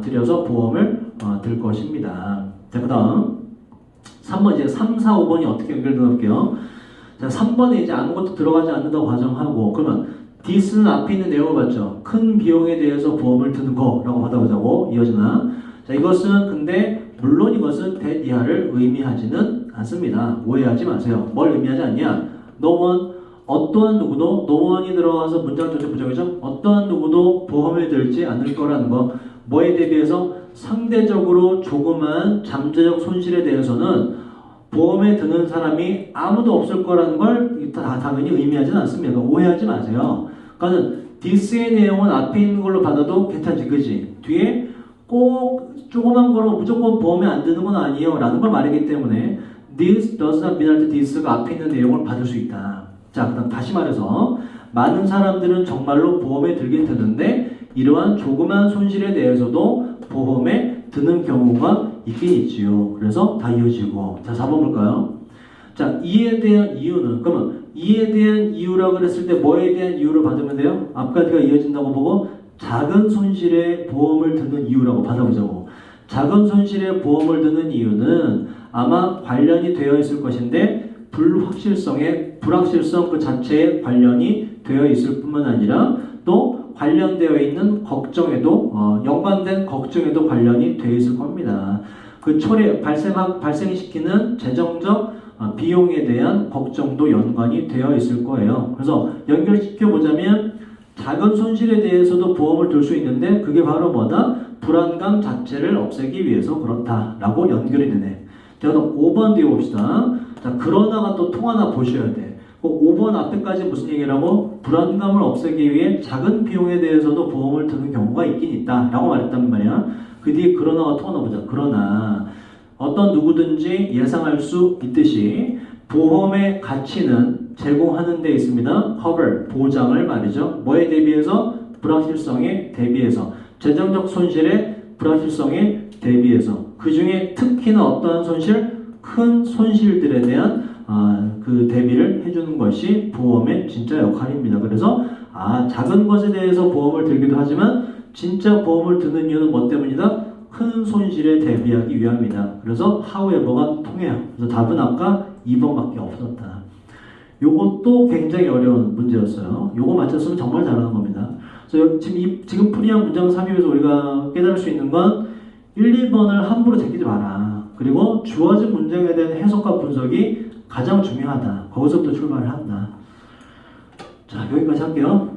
들여서 보험을 들 것입니다. 자, 그 다음 3번 이제 3, 4, 5번이 어떻게 연결되나 볼게요. 자, 3번에 이제 아무것도 들어가지 않는다고 가정하고 그러면 this는 앞에 있는 내용을 봤죠. 큰 비용에 대해서 보험을 드는 거라고 받아보자고 이어지나. 자, 이것은 근데 물론 이것은 that 이하를 의미하지는 않습니다. 오해하지 마세요. 뭘 의미하지 않냐? No one, 어떠한 누구도 no one이 들어가서 문장 전체 부정이죠. 어떠한 누구도 보험을 들지 않을 거라는 거. 뭐에 대비해서? 상대적으로 조그만 잠재적 손실에 대해서는 보험에 드는 사람이 아무도 없을 거라는 걸 당연히 의미하지는 않습니다. 그러니까 오해하지 마세요. 그러니까 this의 내용은 앞에 있는 걸로 받아도 괜찮지, 그지? 뒤에 꼭 조그만 거로 무조건 보험에 안 드는 건 아니에요 라는 걸 말하기 때문에 this does not mean that this가 앞에 있는 내용을 받을 수 있다. 자, 그다음 다시 말해서 많은 사람들은 정말로 보험에 들긴 드는데 이러한 조그만 손실에 대해서도 보험에 드는 경우가 있긴 있지요. 그래서 다 이어지고. 자, 4번 볼까요? 자, 이에 대한 이유는, 그러면 이에 대한 이유라고 그랬을 때 뭐에 대한 이유를 받으면 돼요? 앞까지가 이어진다고 보고 작은 손실에 보험을 드는 이유라고 받아보자고. 작은 손실에 보험을 드는 이유는 아마 관련이 되어 있을 것인데 불확실성 그 자체에 관련이 되어 있을 뿐만 아니라 또 관련되어 있는 걱정에도 연관된 걱정에도 관련이 되어 있을 겁니다. 그 발생시키는 재정적 비용에 대한 걱정도 연관이 되어 있을 거예요. 그래서 연결시켜 보자면 작은 손실에 대해서도 보험을 들 수 있는데 그게 바로 뭐다? 불안감 자체를 없애기 위해서 그렇다라고 연결이 되네. 자, 그럼 5번 뒤에 봅시다. 자, 그러다가 또 통 하나 보셔야 돼. 5번 앞에까지 무슨 얘기라고? 불안감을 없애기 위해 작은 비용에 대해서도 보험을 드는 경우가 있긴 있다 라고 말했단 말이야. 그 뒤에 그러나가 통 하나 보자. 그러나 어떤 누구든지 예상할 수 있듯이 보험의 가치는 제공하는 데 있습니다. cover, 보장을 말이죠. 뭐에 대비해서? 불확실성에 대비해서. 재정적 손실의 불확실성에 대비해서. 그 중에 특히나 어떠한 손실? 큰 손실들에 대한 그 대비를 해주는 것이 보험의 진짜 역할입니다. 그래서 작은 것에 대해서 보험을 들기도 하지만 진짜 보험을 드는 이유는 뭐 때문이다? 큰 손실에 대비하기 위함이다. 그래서 however가 통해요. 그래서 답은 아까 2번밖에 없었다. 요것도 굉장히 어려운 문제였어요. 요거 맞췄으면 정말 잘하는 겁니다. 그래서 지금 풀이한 문장 3위에서 우리가 깨달을 수 있는 건 1, 2번을 함부로 제끼지 마라. 그리고 주어진 문장에 대한 해석과 분석이 가장 중요하다. 거기서부터 출발을 한다. 자, 여기까지 할게요.